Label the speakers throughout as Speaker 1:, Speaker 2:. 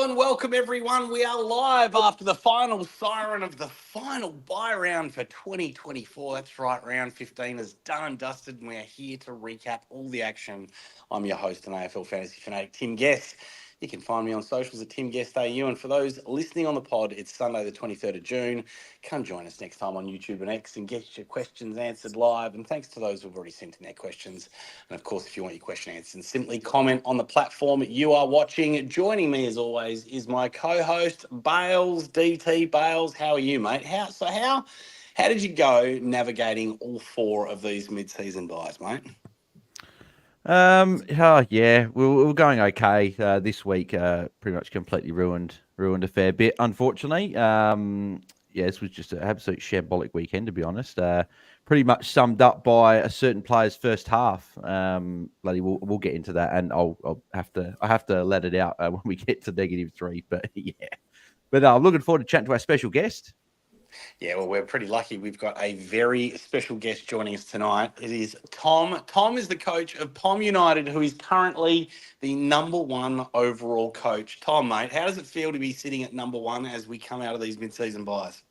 Speaker 1: Hello and welcome everyone. We are live after the final siren of the final buy round for 2024. That's right, round 15 is done and dusted and we are here to recap all the action. I'm your host and AFL Fantasy Fanatic, Tim Guest. You can find me on socials at Tim Guest AU, and for those listening on the pod, it's Sunday the 23rd of June. Come join us next time on YouTube and X and get your questions answered live. And thanks to those who've already sent in their questions. And of course, if you want your question answered, simply comment on the platform you are watching. Joining me as always is my co-host, Bails, DT. Bails, how are you, mate? How did you go navigating all four of these mid-season buys, mate?
Speaker 2: We're going okay. This week pretty much completely ruined a fair bit, unfortunately. This was just an absolute shambolic weekend, to be honest. Pretty much summed up by a certain player's first half. We'll get into that, and I have to let it out when we get to -3. But yeah, I'm looking forward to chatting to our special guest.
Speaker 1: Yeah, well, we're pretty lucky. We've got a very special guest joining us tonight. It is Tom. Tom is the coach of POM United, who is currently the #1 overall coach. Tom, mate, how does it feel to be sitting at #1 as we come out of these mid-season buys?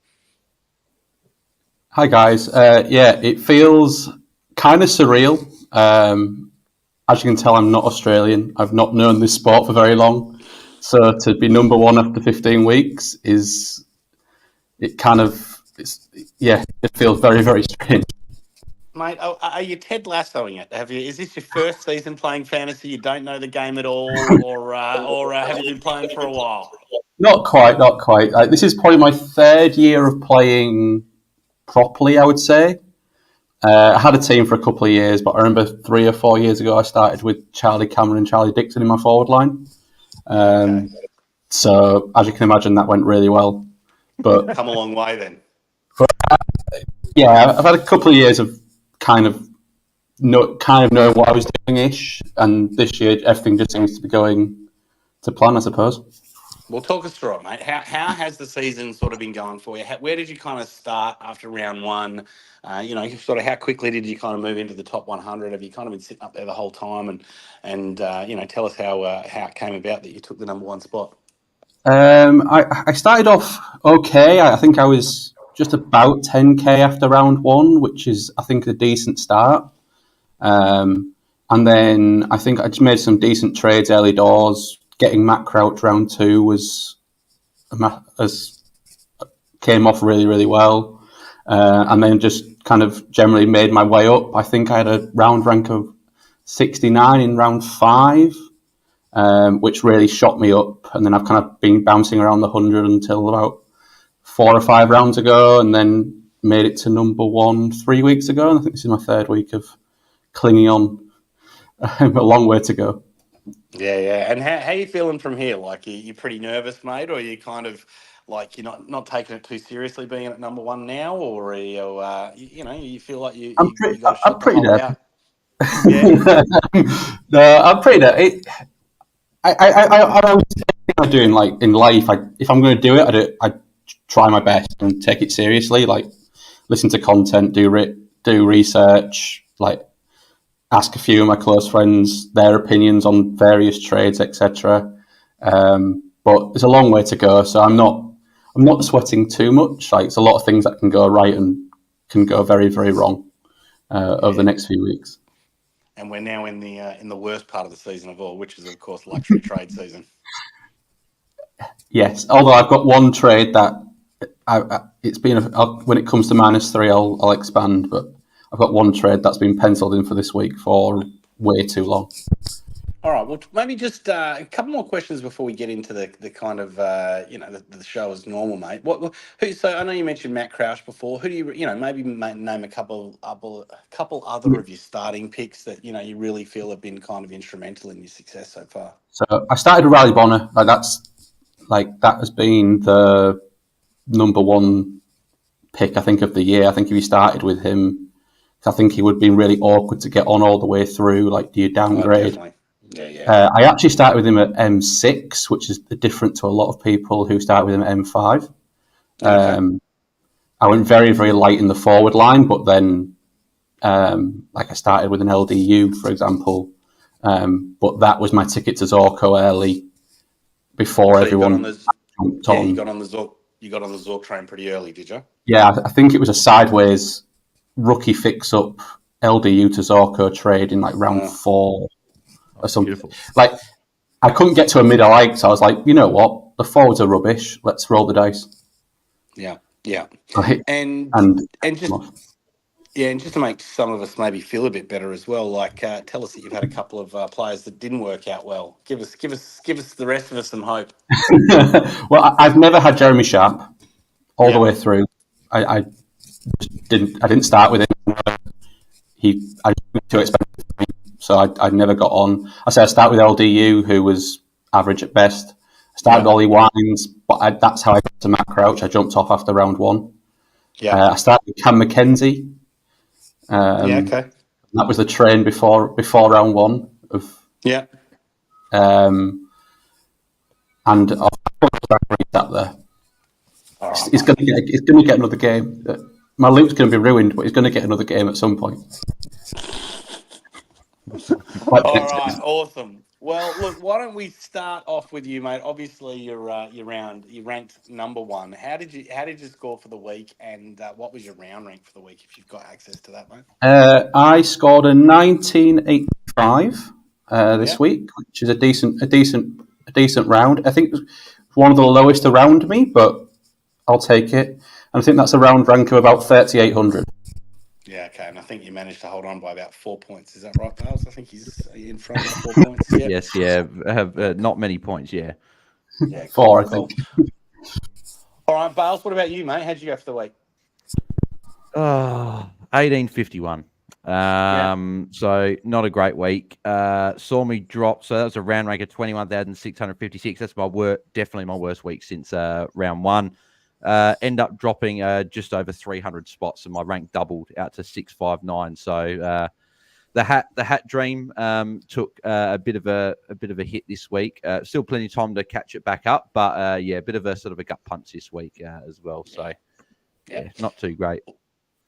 Speaker 3: Hi, guys. It feels kind of surreal. As you can tell, I'm not Australian. I've not known this sport for very long. So to be #1 after 15 weeks it feels very, very strange.
Speaker 1: Mate, are you Ted Lassoing it? Is this your first season playing fantasy? You don't know the game at all, or have you been playing for a while?
Speaker 3: Not quite. This is probably my third year of playing properly, I would say. I had a team for a couple of years, but I remember 3 or 4 years ago I started with Charlie Cameron and Charlie Dixon in my forward line. So as you can imagine, that went really well. But
Speaker 1: come a long way then.
Speaker 3: I've had a couple of years of kind of knowing what I was doing-ish, and this year everything just seems to be going to plan, I suppose.
Speaker 1: Well, talk us through it, mate. How has the season sort of been going for you? Where did you kind of start after round one? How quickly did you kind of move into the top 100? Have you kind of been sitting up there the whole time? And tell us how it came about that you took the #1 spot.
Speaker 3: I started off okay. I think I was just about 10k after round one, which is, I think, a decent start. And then I think I just made some decent trades early doors. Getting Matt Crouch round 2 came off really, really well. And then just kind of generally made my way up. I think I had a round rank of 69 in round 5. Which really shot me up, and then I've kind of been bouncing around the 100 until about 4 or 5 rounds ago, and then made it to #1 3 weeks ago, and I think this is my 3rd week of clinging on. A long way to go.
Speaker 1: Yeah. And how are you feeling from here? Like, you pretty nervous, mate, or are you kind of like you're not taking it too seriously being at #1 now, or are you feel like you got a shot to hold out?
Speaker 3: Yeah. No, I'm pretty nervous. I always think doing, like, in life, if I'm going to do it, I try my best and take it seriously. Like, listen to content, do research, like ask a few of my close friends their opinions on various trades, etc. But it's a long way to go, so I'm not sweating too much. Like, it's a lot of things that can go right and can go very, very wrong over the next few weeks.
Speaker 1: And we're now in the worst part of the season of all, which is, of course, luxury trade season.
Speaker 3: Yes, although I've got one trade that it's been when it comes to -3, I'll expand, but I've got one trade that's been penciled in for this week for way too long.
Speaker 1: All right, well, maybe just a couple more questions before we get into the kind of the show as normal, mate. So I know you mentioned Matt Crouch before. Who do you maybe name a couple other of your starting picks that you really feel have been kind of instrumental in your success so far?
Speaker 3: So I started with Riley Bonner. That has been the #1 pick, I think, of the year. I think if you started with him, I think he would have been really awkward to get on all the way through. Like, do you downgrade?
Speaker 1: Definitely. Yeah.
Speaker 3: I actually started with him at M6, which is different to a lot of people who start with him at M5. Okay. I went very, very light in the forward line, but then I started with an LDU, for example. But that was my ticket to Zorko early. before
Speaker 1: So
Speaker 3: everyone
Speaker 1: you
Speaker 3: jumped on.
Speaker 1: you got on the Zork train pretty early, did you?
Speaker 3: Yeah, I think it was a sideways rookie fix-up LDU to Zorko trade in like round 4 or something.
Speaker 2: Beautiful.
Speaker 3: Like, I couldn't get to a mid I liked, so I was like, you know what? The forwards are rubbish. Let's roll the dice.
Speaker 1: Yeah. And just to make some of us maybe feel a bit better as well, like tell us that you've had a couple of players that didn't work out well. Give us the rest of us some hope.
Speaker 3: Well, I've never had Jeremy Sharp all the way through. I didn't start with him. I was too expensive for me, so I never got on. I start with LDU, who was average at best. I started with Ollie Wines, but that's how I got to Matt Crouch. I jumped off after round 1. I started with Cam McKenzie.
Speaker 1: Okay.
Speaker 3: That was the train before round 1 of. And I'll that there. He's going to get another game. My loop's going to be ruined, but he's going to get another game at some point.
Speaker 1: All right, awesome. Well, look, why don't we start off with you, mate? Obviously, you're ranked number 1. How did you score for the week, and what was your round rank for the week? If you've got access to that, mate.
Speaker 3: I scored a 1985 this week, which is a decent round. I think it was one of the lowest around me, but I'll take it. And I think that's a round rank of about 3,800.
Speaker 1: Yeah, okay, and I think you managed to hold on by about 4 points. Is that right, Bails? I think he's in front of 4 points. Yeah.
Speaker 2: Yes, yeah, have not many points. Yeah,
Speaker 3: 4, I think.
Speaker 1: All right, Bails. What about you, mate? How'd you go for the week?
Speaker 2: 1851. So not a great week. Saw me drop. So that was a round rank of 21,656. That's definitely my worst week since round 1. End up dropping just over 300 spots, and my rank doubled out to 659. So the hat dream took a bit of a hit this week. Still plenty of time to catch it back up, but a bit of a sort of a gut punch this week as well. So not too great.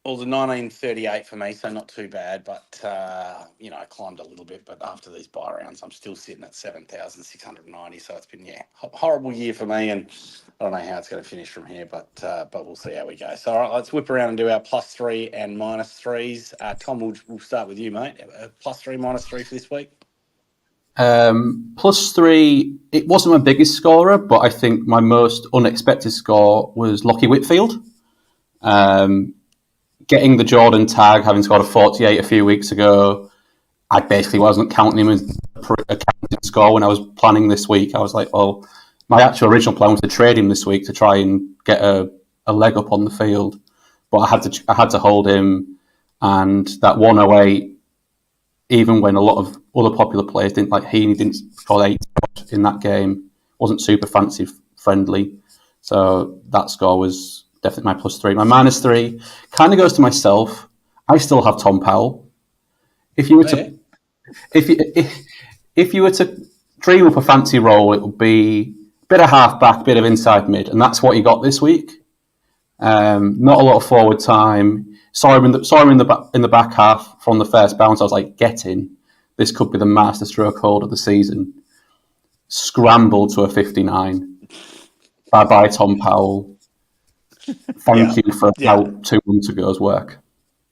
Speaker 1: Well, the 1938 for me, so not too bad, but I climbed a little bit. But after these buy rounds, I'm still sitting at 7,690. So it's been horrible year for me, and I don't know how it's going to finish from here, but we'll see how we go. So all right, let's whip around and do our +3 and -3s. Tom, we'll start with you, mate. +3, -3 for this week.
Speaker 3: +3. It wasn't my biggest scorer, but I think my most unexpected score was Lockie Whitfield. Getting the Jordan tag, having scored a 48 a few weeks ago, I basically wasn't counting him as a counting score when I was planning this week. I was like, well, my actual original plan was to trade him this week to try and get a leg up on the field, but I had to hold him, and that 108, even when a lot of other popular players didn't, like Heaney didn't score 8 in that game, wasn't super fancy friendly, so that score was definitely my +3. My -3 kind of goes to myself. I still have Tom Powell. If you were to dream up a fancy role, it would be a bit of half-back, bit of inside mid, and that's what he got this week. Not a lot of forward time. Saw him in the back half from the first bounce. I was like, get in. This could be the master stroke hold of the season. Scrambled to a 59. Bye-bye, Tom Powell. Thank you for about 2 months ago's work.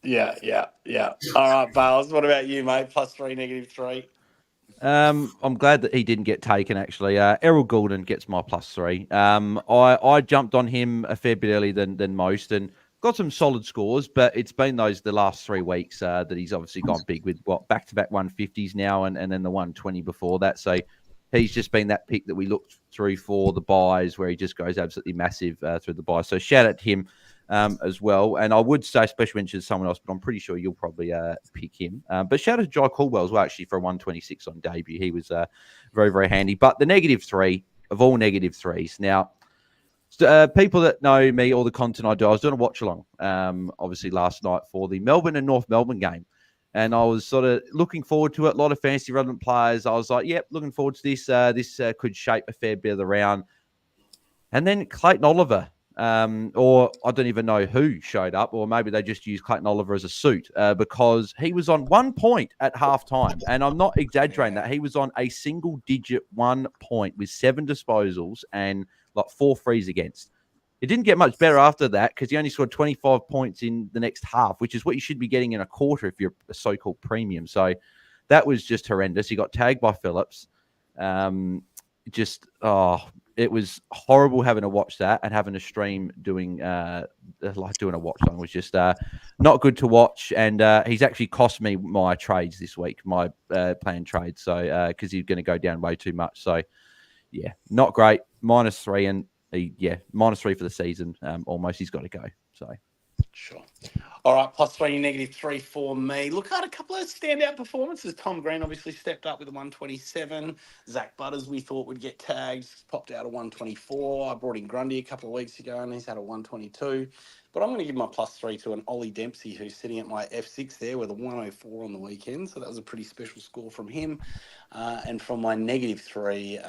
Speaker 1: Yeah. All right, Bails, what about you, mate? +3, -3?
Speaker 2: I'm glad that he didn't get taken, actually. Errol Goulden gets my +3. I jumped on him a fair bit earlier than most and got some solid scores, but it's been the last 3 weeks that he's obviously gone big with back-to-back 150s now and then the 120 before that. So he's just been that pick that we looked through for the buys where he just goes absolutely massive through the buys. So shout out to him as well. And I would say special mention to someone else, but I'm pretty sure you'll probably pick him. But shout out to Jai Caldwell as well, actually, for a 126 on debut. He was very, very handy. But the -3 of all -3s. Now, people that know me, all the content I do, I was doing a watch-along, obviously, last night for the Melbourne and North Melbourne game. And I was sort of looking forward to it. A lot of fantasy relevant players. I was like, yep, looking forward to this. This could shape a fair bit of the round. And then Clayton Oliver or I don't even know who showed up, or maybe they just used Clayton Oliver as a suit because he was on 1 point at halftime. And I'm not exaggerating that. He was on a single-digit 1 point with 7 disposals and like 4 frees against. It didn't get much better after that because he only scored 25 points in the next half, which is what you should be getting in a quarter if you're a so-called premium. So that was just horrendous. He got tagged by Phillips. It was horrible having to watch that, and having to stream doing a watch song was just not good to watch. And he's actually cost me my trades this week, my planned trades. So because he's going to go down way too much. So yeah, not great. -3 and -3 for the season. Almost he's got to go. So.
Speaker 1: Sure. All right, +3, -3 for me. Look, I had a couple of standout performances. Tom Green obviously stepped up with a 127. Zach Butters, we thought would get tagged, popped out a 124. I brought in Grundy a couple of weeks ago, and he's had a 122. But I'm going to give my +3 to an Ollie Dempsey, who's sitting at my F6 there with a 104 on the weekend. So that was a pretty special score from him. And from my -3,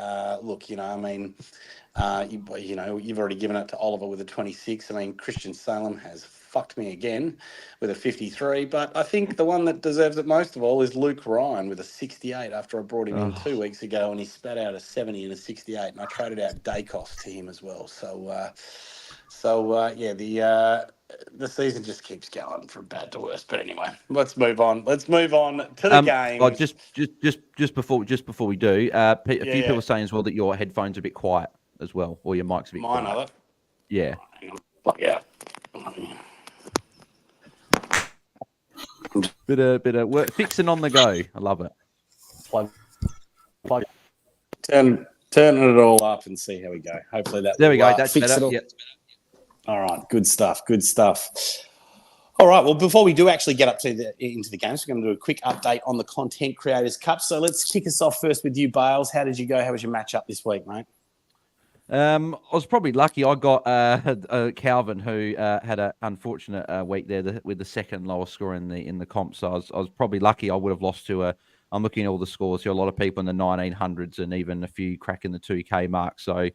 Speaker 1: you've already given it to Oliver with a 26. I mean, Christian Salem has fucked me again with a 53. But I think the one that deserves it most of all is Luke Ryan with a 68 after I brought him in 2 weeks ago, and he spat out a 70 and a 68. And I traded out Dacos to him as well. The season just keeps going from bad to worse. But anyway, let's move on. Let's move on to the game.
Speaker 2: Just before we do, a few people are saying as well that your headphones are a bit quiet as well, or your mic's a bit quiet.
Speaker 1: Mine are they?
Speaker 2: Yeah.
Speaker 1: Yeah.
Speaker 2: Bit of work fixing on the go. I love it.
Speaker 1: Turning it all up and see how we go. Hopefully that.
Speaker 2: There we go. That's better.
Speaker 1: Yep. All right. Good stuff. Good stuff. All right. Well, before we do actually get up into the games, we're going to do a quick update on the Content Creators Cup. So let's kick us off first with you, Bails. How did you go? How was your match up this week, mate?
Speaker 2: I was probably lucky. I got Calvin, who had an unfortunate week there with the second lowest score in the comp. So I was probably lucky. I would have lost to I'm looking at all the scores here. A lot of people in the 1900s and even a few cracking the 2K mark. So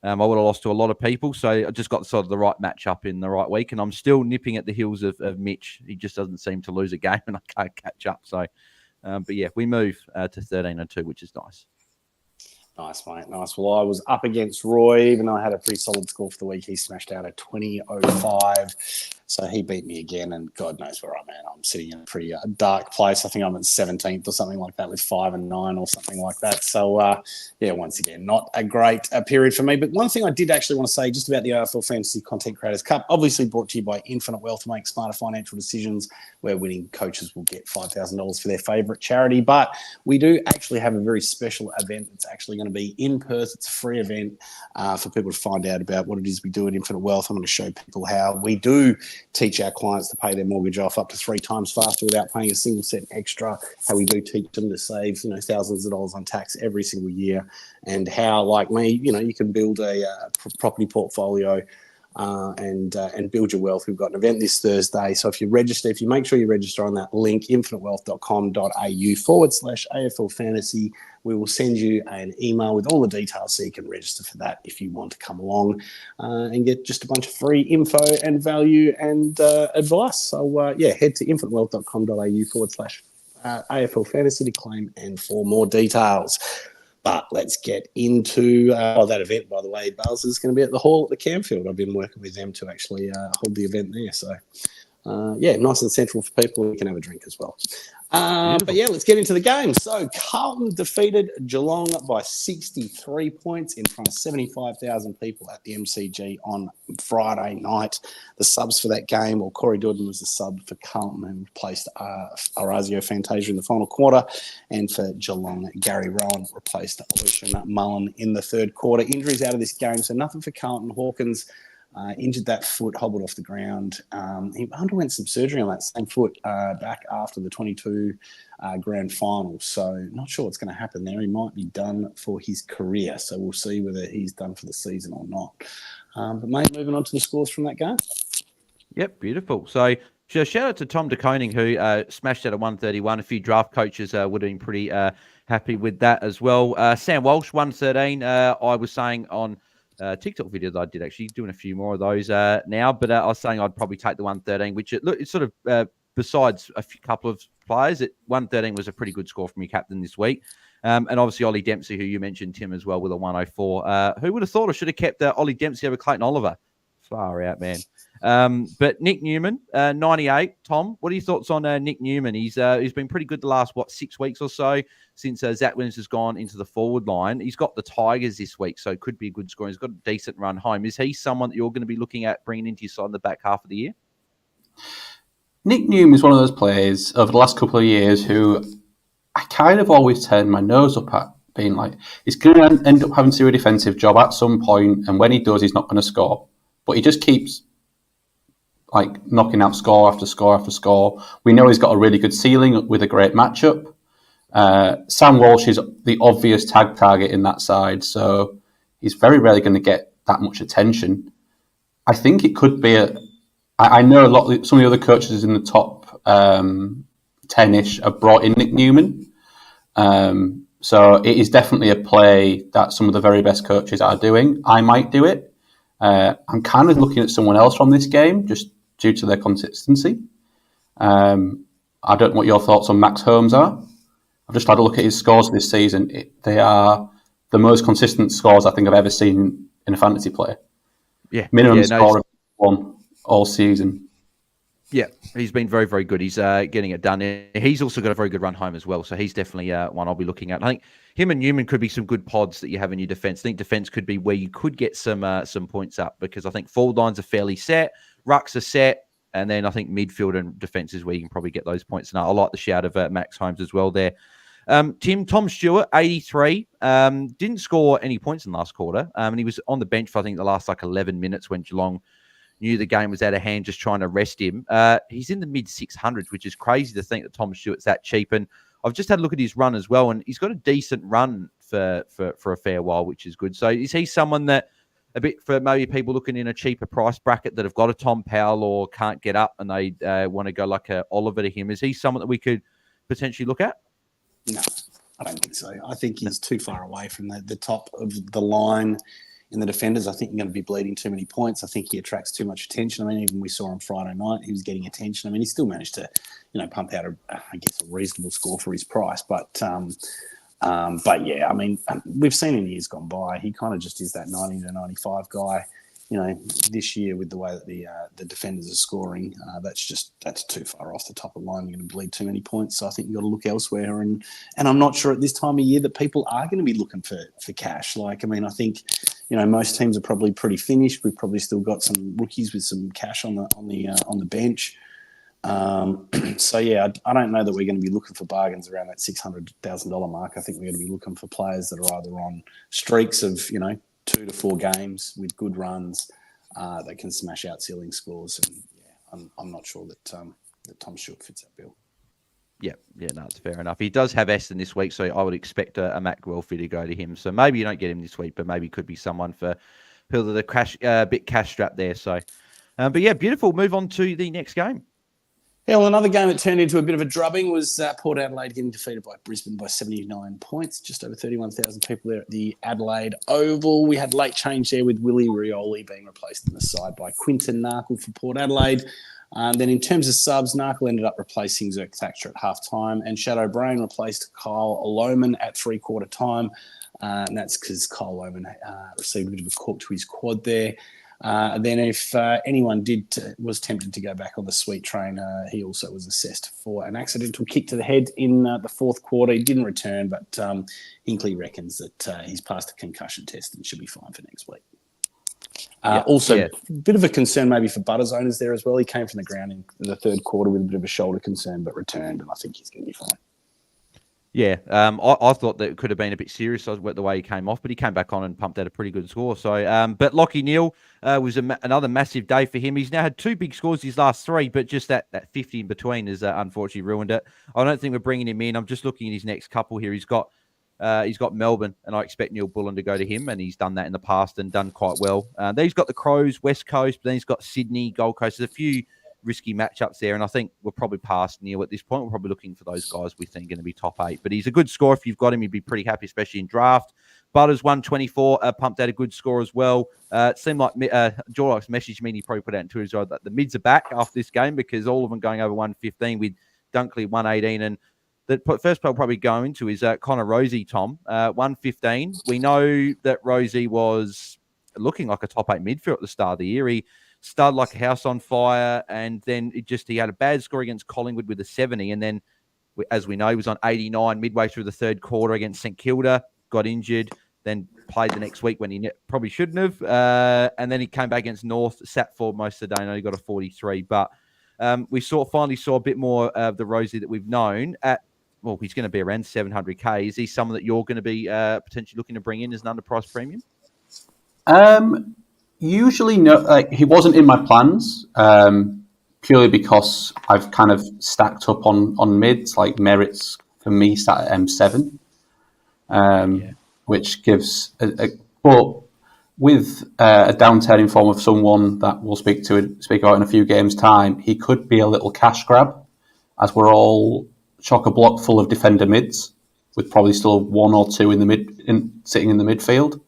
Speaker 2: I would have lost to a lot of people. So I just got sort of the right matchup in the right week, and I'm still nipping at the heels of Mitch. He just doesn't seem to lose a game, and I can't catch up. So, but yeah, we move to 13-2, which is nice.
Speaker 1: Nice, mate. Nice. Well, I was up against Roy, even though I had a pretty solid score for the week. He smashed out a 20.05. So he beat me again, and God knows where I'm at. I'm sitting in a pretty dark place. I think I'm at 17th or something like that with 5 and 9 or something like that. So, once again, not a great period for me. But one thing I did actually want to say just about the AFL Fantasy Content Creators Cup, obviously brought to you by Infinite Wealth to make smarter financial decisions, where winning coaches will get $5,000 for their favourite charity. But we do actually have a very special event that's actually going to be in Perth. It's a free event for people to find out about what it is we do at Infinite Wealth. I'm going to show people how we do teach our clients to pay their mortgage off up to 3 times faster without paying a single cent extra, how we do teach them to save thousands of dollars on tax every single year, and how, like me, you can build a property portfolio and build your wealth. We've got an event this Thursday. So if you make sure you register on that link, infinitewealth.com.au/AFL Fantasy, we will send you an email with all the details so you can register for that if you want to come along and get just a bunch of free info and value and advice. So head to infinitewealth.com.au/AFL Fantasy to claim and for more details. But let's get into that event, by the way. Bails is going to be at the hall at the Camfield. I've been working with them to actually hold the event there. So, nice and central for people. We can have a drink as well. Let's get into the game. So Carlton defeated Geelong by 63 points in front of 75,000 people at the MCG on Friday night. The subs for that game, Corey Doodan was the sub for Carlton and replaced Orazio Fantasia in the final quarter. And for Geelong, Gary Rowan replaced Ocean Mullen in the third quarter. Injuries out of this game, so nothing for Carlton. Hawkins injured that foot, hobbled off the ground. He underwent some surgery on that same foot back after the 22 grand final. So not sure what's going to happen there. He might be done for his career. So we'll see whether he's done for the season or not. But mate, moving on to the scores from that game.
Speaker 2: Yep, beautiful. So shout out to Tom de Koning, who smashed out at 131. A few draft coaches would have been pretty happy with that as well. Sam Walsh, 113. I was saying on TikTok video that I did, actually doing a few more of those now. But I was saying I'd probably take the 113, which it's sort of besides a couple of players, 113 was a pretty good score from your captain this week. And obviously Ollie Dempsey, who you mentioned, Tim, as well, with a 104. Who would have thought I should have kept Ollie Dempsey over Clayton Oliver? Far out, man. But Nick Newman, 98. Tom, what are your thoughts on Nick Newman? He's been pretty good the last, 6 weeks or so since Zach Williams has gone into the forward line. He's got the Tigers this week, so it could be a good score. He's got a decent run home. Is he someone that you're going to be looking at bringing into your side in the back half of the year?
Speaker 3: Nick Newman is one of those players over the last couple of years who I kind of always turn my nose up at, being like, he's going to end up having to do a defensive job at some point, and when he does, he's not going to score. But he just keeps like knocking out score after score after score. We know he's got a really good ceiling with a great matchup. Sam Walsh is the obvious tag target in that side, so he's very rarely going to get that much attention. I think it could be I know some of the other coaches in the top 10-ish have brought in Nick Newman. So it is definitely a play that some of the very best coaches are doing. I might do it. I'm kind of looking at someone else from this game just due to their consistency. I don't know what your thoughts on Max Holmes are. I've just had a look at his scores this season. They are the most consistent scores I think I've ever seen in a fantasy player.
Speaker 2: Yeah,
Speaker 3: minimum score of 1 all season.
Speaker 2: Yeah, he's been very, very good. He's getting it done. He's also got a very good run home as well, so he's definitely one I'll be looking at. I think him and Newman could be some good pods that you have in your defence. I think defence could be where you could get some points up, because I think forward lines are fairly set, rucks are set, and then I think midfield and defence is where you can probably get those points. And I like the shout of Max Holmes as well there. Tom Stewart, 83, didn't score any points in the last quarter, and he was on the bench for, I think, the last 11 minutes when Geelong knew the game was out of hand, just trying to rest him. He's in the mid-600s, which is crazy to think that Tom Stewart's that cheap. And I've just had a look at his run as well, and he's got a decent run for a fair while, which is good. So is he someone that, a bit for maybe people looking in a cheaper price bracket that have got a Tom Powell or can't get up and they want to go like a Oliver to him, is he someone that we could potentially look at?
Speaker 1: No, I don't think so. I think he's too far away from the top of the line in the defenders. I think you're going to be bleeding too many points. I think he attracts too much attention. I mean, even we saw on Friday night, he was getting attention. I mean, he still managed to, pump out a reasonable score for his price. But yeah, I mean, we've seen in years gone by, he kind of just is that 90 to 95 guy. This year with the way that the defenders are scoring, that's too far off the top of the line. You're going to bleed too many points. So I think you've got to look elsewhere. And I'm not sure at this time of year that people are going to be looking for cash. I think, most teams are probably pretty finished. We've probably still got some rookies with some cash on the bench. So yeah, I don't know that we're going to be looking for bargains around that $600,000 mark. I think we're going to be looking for players that are either on streaks of 2 to 4 games with good runs that can smash out ceiling scores. And yeah, I'm not sure that Tom Stewart fits that bill.
Speaker 2: Yeah, no, it's fair enough. He does have Essendon this week, so I would expect a Matt Guelphy to go to him. So maybe you don't get him this week, but maybe could be someone for people that are bit cash strapped there. So, but yeah, beautiful. Move on to the next game.
Speaker 1: Yeah, well, another game that turned into a bit of a drubbing was Port Adelaide getting defeated by Brisbane by 79 points. Just over 31,000 people there at the Adelaide Oval. We had late change there with Willie Rioli being replaced in the side by Quinton Narkle for Port Adelaide. Then in terms of subs, Narkle ended up replacing Zerk Thatcher at half-time, and Shadow Brain replaced Kyle Lohman at three-quarter time. And that's because Kyle Lohman received a bit of a cork to his quad there. Then if anyone was tempted to go back on the sweet train, he also was assessed for an accidental kick to the head in the fourth quarter. He didn't return, but Hinkley reckons that he's passed the concussion test and should be fine for next week. A bit of a concern maybe for Butters owners there as well. He came from the ground in the third quarter with a bit of a shoulder concern, but returned, and I think he's going to be fine.
Speaker 2: Yeah, I thought that it could have been a bit serious the way he came off, but he came back on and pumped out a pretty good score. So, but Lockie Neal was another massive day for him. He's now had 2 big scores his last 3, but just that 50 in between has unfortunately ruined it. I don't think we're bringing him in. I'm just looking at his next couple here. He's got Melbourne, and I expect Neil Bullen to go to him, and he's done that in the past and done quite well. Then he's got the Crows, West Coast, but then he's got Sydney, Gold Coast. There's a few risky matchups there, and I think we're probably past Neil at this point. We're probably looking for those guys we think are going to be top 8. But he's a good score if you've got him. You'd be pretty happy, especially in draft. Butters 124 pumped out a good score as well. It seemed like Jordox messaged me, and he probably put out in Twitter as well, that the mids are back after this game because all of them going over 115 with Dunkley 118. And the first player I'll probably go into is Connor Rosie, Tom, 115. We know that Rosie was looking like a top 8 midfield at the start of the year. He started like a house on fire, and then he had a bad score against Collingwood with a 70, and then, as we know, he was on 89 midway through the third quarter against St Kilda, got injured, then played the next week when he probably shouldn't have, and then he came back against North, sat for most of the day, and only got a 43. But we finally saw a bit more of the Rosie that we've known at. Well, he's going to be around 700k. Is he someone that you're going to be potentially looking to bring in as an underpriced premium?
Speaker 3: Usually, no. Like, he wasn't in my plans purely because I've kind of stacked up on mids. Like Merritt's for me sat at M7, which gives but with a downturning form of someone that we'll speak about in a few games' time, he could be a little cash grab, as we're all chock-a-block full of defender mids, with probably still one or two sitting in the midfield.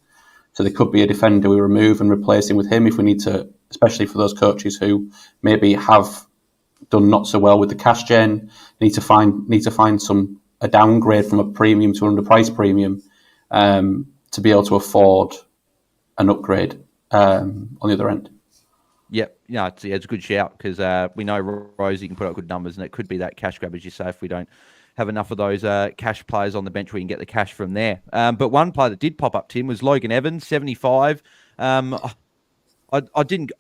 Speaker 3: So there could be a defender we remove and replace him with him if we need to, especially for those coaches who maybe have done not so well with the cash gen, need to find a downgrade from a premium to an underpriced premium to be able to afford an upgrade on the other end.
Speaker 2: Yep, it's a good shout because we know Rosie can put up good numbers, and it could be that cash grab, as you say, if we don't have enough of those cash players on the bench where you can get the cash from there. But one player that did pop up, Tim, was Logan Evans, 75. I didn't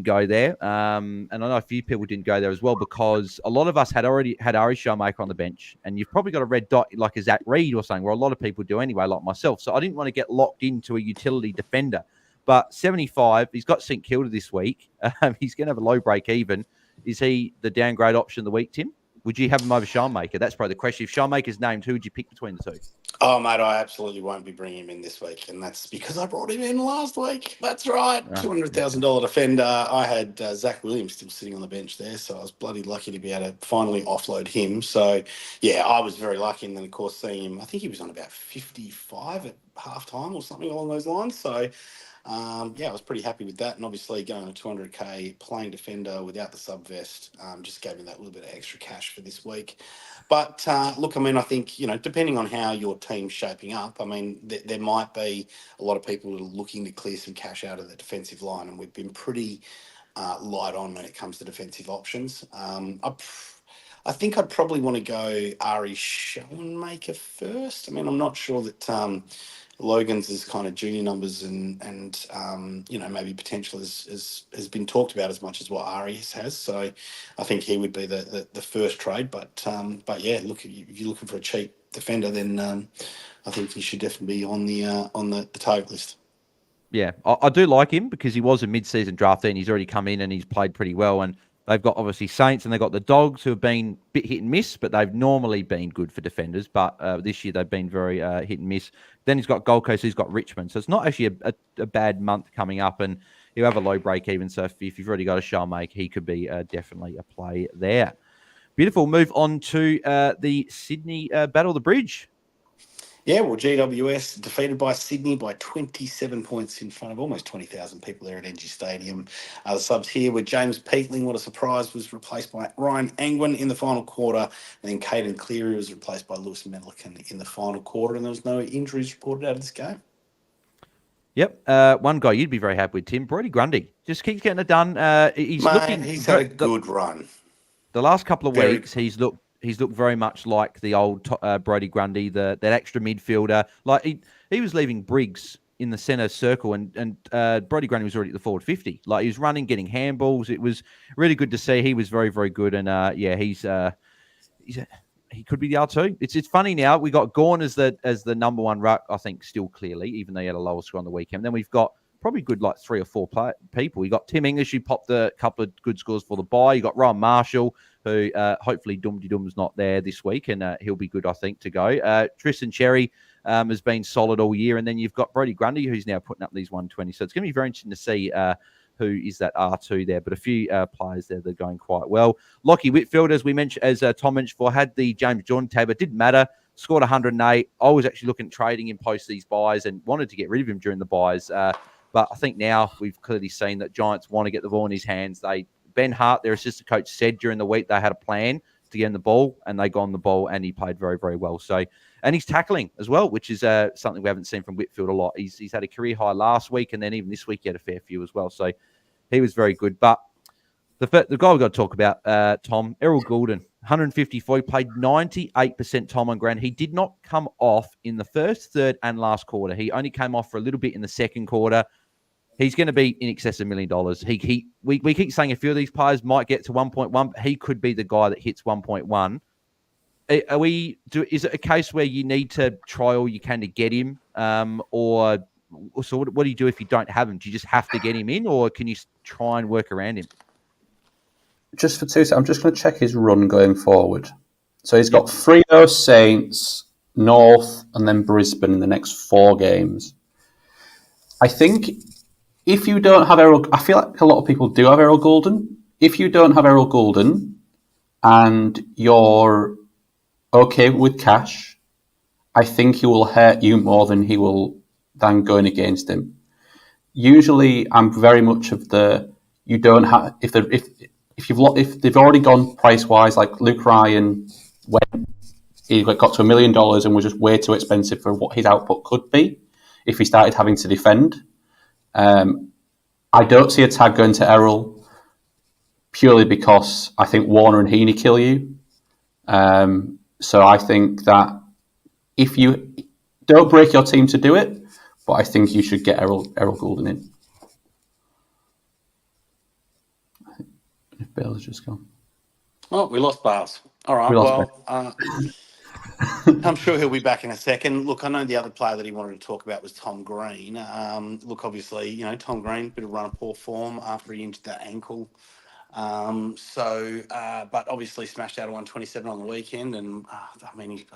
Speaker 2: go there, and I know a few people didn't go there as well because a lot of us had already had Ari Showmaker on the bench, and you've probably got a red dot like a Zach Reed or something, where a lot of people do anyway, like myself. So I didn't want to get locked into a utility defender. But 75, he's got St Kilda this week. He's going to have a low break even. Is he the downgrade option of the week, Tim? Would you have him over Showmaker? That's probably the question. If Showmaker's named, who would you pick between the two?
Speaker 1: Oh, mate, I absolutely won't be bringing him in this week, and that's because I brought him in last week. That's right, $200,000 defender. I had Zach Williams still sitting on the bench there, so I was bloody lucky to be able to finally offload him. So, yeah, I was very lucky, and then, of course, seeing him, I think he was on about 55 at halftime or something along those lines, so... I was pretty happy with that, and obviously going to 200k playing defender without the sub vest just gave me that little bit of extra cash for this week. But look, I mean, I think depending on how your team's shaping up, I mean, there might be a lot of people that are looking to clear some cash out of the defensive line, and we've been pretty light on when it comes to defensive options. I think I'd probably want to go Ari Schoenmaker first. I mean, I'm not sure that Logan's is kind of junior numbers and maybe potential has been talked about as much as what Ari's has. So I think he would be the first trade. But yeah, look, if you're looking for a cheap defender, then I think he should definitely be on the target list.
Speaker 2: Yeah, I do like him because he was a mid-season draftee and he's already come in and he's played pretty well. And they've got obviously Saints and they've got the Dogs who have been a bit hit and miss, but they've normally been good for defenders. But this year they've been very hit and miss. Then he's got Gold Coast, he's got Richmond. So it's not actually a bad month coming up, and he'll have a low break even. So if you've already got a Showmaker, he could be definitely a play there. Beautiful. Move on to the Sydney Battle of the Bridge.
Speaker 1: Yeah, well, GWS defeated by Sydney by 27 points in front of almost 20,000 people there at NG Stadium. The subs here were James Peatling, what a surprise, was replaced by Ryan Angwin in the final quarter, and then Caden Cleary was replaced by Lewis Medlickin in the final quarter, and there was no injuries reported out of this game.
Speaker 2: Yep. One guy you'd be very happy with, Tim, Brodie Grundy. Just keeps getting it done. He's
Speaker 1: had a good run.
Speaker 2: The last couple of weeks, he's looked very much like the old Brodie Grundy, that extra midfielder. Like he was leaving Briggs in the centre circle, and Brodie Grundy was already at the forward 50. Like he was running, getting handballs. It was really good to see. He was very, very good, and he could be the R2. It's funny now. We got Gawn as the number one ruck, I think, still clearly, even though he had a lower score on the weekend. Then we've got probably good like 3 or 4 people. You got Tim English, who popped a couple of good scores for the bye. You got Ryan Marshall, who hopefully Dum's not there this week, and he'll be good, I think, to go. Tristan Cherry has been solid all year, and then you've got Brodie Grundy, who's now putting up these 120. So it's going to be very interesting to see who is that R2 there. But a few players there that are going quite well. Lockie Whitfield, as we mentioned, as Tom mentioned before, had the James Jordan tab. It didn't matter. scored 108. I was actually looking at trading him post these buys and wanted to get rid of him during the buys. But I think now we've clearly seen that Giants want to get the ball in his hands. Ben Hart, their assistant coach, said during the week they had a plan to get him the ball, and they got on the ball, and he played very, very well. So, and he's tackling as well, which is something we haven't seen from Whitfield a lot. He's had a career high last week, and then even this week he had a fair few as well. So he was very good. But the guy we've got to talk about, Tom, Errol Goulden, 154. He played 98% time on ground. He did not come off in the first, third, and last quarter. He only came off for a little bit in the second quarter. He's going to be in excess of $1 million. We keep saying a few of these players might get to 1.1, but he could be the guy that hits 1.1. Is it a case where you need to try all you can to get him, or so? What do you do if you don't have him? Do you just have to get him in, or can you try and work around him?
Speaker 3: Just for 2 seconds, I'm just going to check his run going forward. So he's got Freo, Saints, North, and then Brisbane in the next 4 games. I think if you don't have Errol, I feel like a lot of people do have Errol Goulden. If you don't have Errol Goulden and you're okay with cash, I think he will hurt you more than going against him. Usually, I'm very much of the you don't have if they've already gone price wise, like Luke Ryan when he got to $1 million and was just way too expensive for what his output could be if he started having to defend. I don't see a tag going to Errol purely because I think Warner and Heaney kill you. So I think that if you don't break your team to do it, but I think you should get Errol Goulden in. I think if Bails has just gone.
Speaker 1: Oh, we lost Bails. All right, I'm sure he'll be back in a second. Look, I know the other player that he wanted to talk about was Tom Green. Look, obviously, Tom Green, bit of run of poor form after he injured that ankle. But obviously smashed out a 127 on the weekend, and I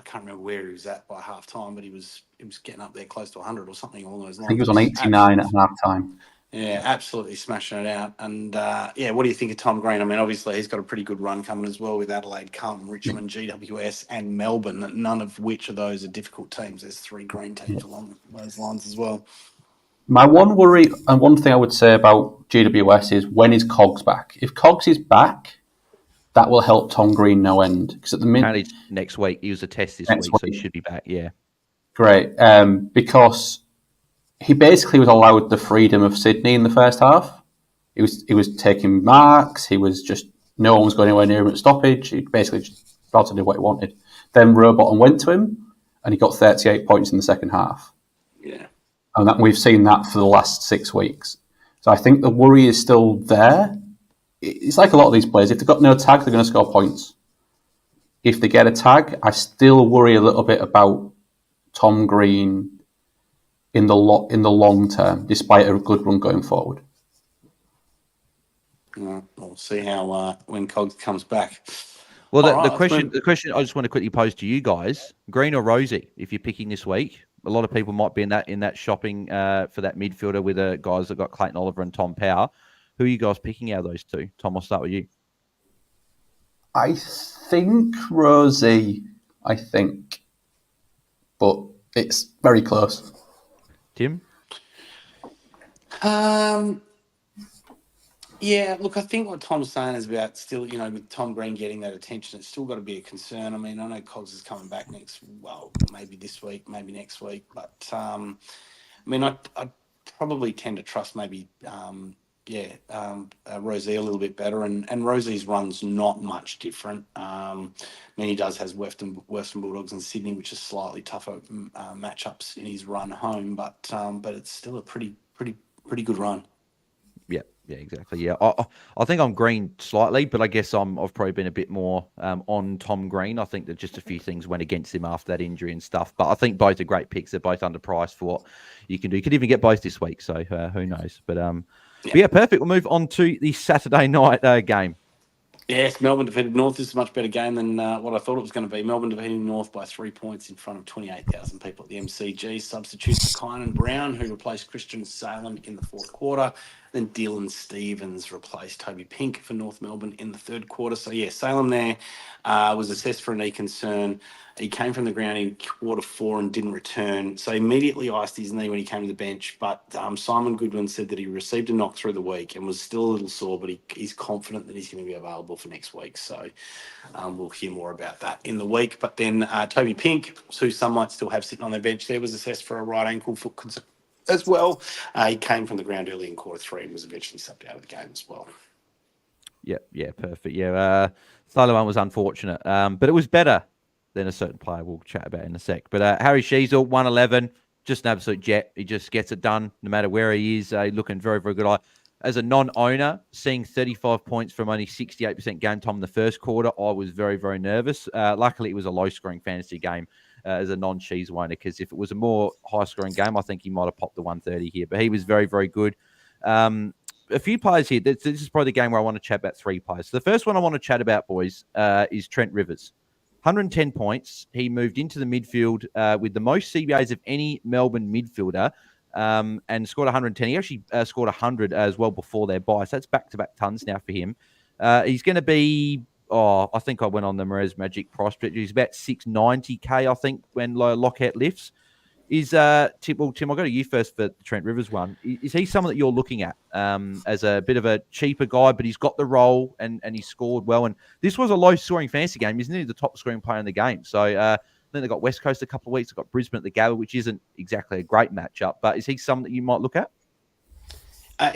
Speaker 1: can't remember where he was at by half time, but he was getting up there close to 100 or something along those lines.
Speaker 3: I think he was on 89 at half time.
Speaker 1: Yeah, absolutely smashing it out. And what do you think of Tom Green? I mean, obviously he's got a pretty good run coming as well with Adelaide, Carlton, Richmond, GWS, and Melbourne. None of which of those are difficult teams. There's 3 green teams along those lines as well.
Speaker 3: My one worry and one thing I would say about GWS is when is Cogs back? If Cogs is back, that will help Tom Green no end. Because at the minute,
Speaker 2: next week he was a test this week, so he should be back. Yeah,
Speaker 3: great. Because he basically was allowed the freedom of Sydney in the first half. He was taking marks. He was just no one was going anywhere near him at stoppage. He basically just allowed to do what he wanted. Then Rowbottom went to him, and he got 38 points in the second half.
Speaker 1: Yeah.
Speaker 3: And we've seen that for the last 6 weeks. So I think the worry is still there. It's like a lot of these players. If they've got no tag, they're going to score points. If they get a tag, I still worry a little bit about Tom Green in the long term, despite a good run going forward.
Speaker 1: We'll see how when Cogs comes back.
Speaker 2: Well, the question I just want to quickly pose to you guys: Green or Rosie? If you're picking this week. A lot of people might be in that shopping for that midfielder with the guys that got Clayton Oliver and Tom Power. Who are you guys picking out of those two? Tom, I'll start with you.
Speaker 3: I think Rosie. But it's very close.
Speaker 2: Tim?
Speaker 1: Yeah, look, I think what Tom's saying is about still, with Tom Green getting that attention, it's still got to be a concern. I mean, I know Cogs is coming back maybe this week, maybe next week. But, I probably tend to trust maybe, Rosie a little bit better. And Rosie's run's not much different. He has Western Bulldogs and Sydney, which is slightly tougher matchups in his run home. But it's still a pretty good run.
Speaker 2: Yeah, exactly. Yeah, I think I'm Green slightly, but I guess I've probably been a bit more on Tom Green. I think that just a few things went against him after that injury and stuff. But I think both are great picks. They're both underpriced for what you can do. You could even get both this week, so who knows? But perfect. We'll move on to the Saturday night game.
Speaker 1: Yes, Melbourne defeated North. This is a much better game than what I thought it was going to be. Melbourne defeated North by 3 points in front of 28,000 people at the MCG. Substitutes for Kine and Brown, who replaced Christian Salem in the fourth quarter. Then Dylan Stevens replaced Toby Pink for North Melbourne in the third quarter. So, yeah, Salem there was assessed for a knee concern. He came from the ground in quarter 4 and didn't return. So immediately iced his knee when he came to the bench. But Simon Goodwin said that he received a knock through the week and was still a little sore, but he's confident that he's going to be available for next week. So we'll hear more about that in the week. But then Toby Pink, who some might still have sitting on their bench there, was assessed for a right ankle foot concern as well. He came from the ground early in quarter 3 and was eventually subbed out of the game as well.
Speaker 2: Yeah, perfect. Yeah, Sullivan was unfortunate, but it was better than a certain player we'll chat about in a sec. But Harry Sheasel, 111, just an absolute jet. He just gets it done no matter where he is. Looking very, very good. As a non-owner, seeing 35 points from only 68% game time in the first quarter, I was very, very nervous. Luckily, it was a low-scoring fantasy game as a non-cheese owner, because if it was a more high-scoring game, I think he might have popped the 130 here. But he was very, very good. A few players here. This is probably the game where I want to chat about 3 players. So the first one I want to chat about, boys, is Trent Rivers. 110 points. He moved into the midfield with the most CBAs of any Melbourne midfielder and scored 110. He actually scored 100 as well before their bye. So that's back-to-back tons now for him. He's going to be, I think I went on the Merez Magic price, but he's about 690K, I think, when lockout lifts. Is Tim, I'll go to you first for the Trent Rivers one. Is he someone that you're looking at as a bit of a cheaper guy, but he's got the role and he scored well? And this was a low-scoring fantasy game. He's nearly the top-scoring player in the game. So then they got West Coast a couple of weeks. They got Brisbane at the Gabba, which isn't exactly a great matchup. But is he someone that you might look at?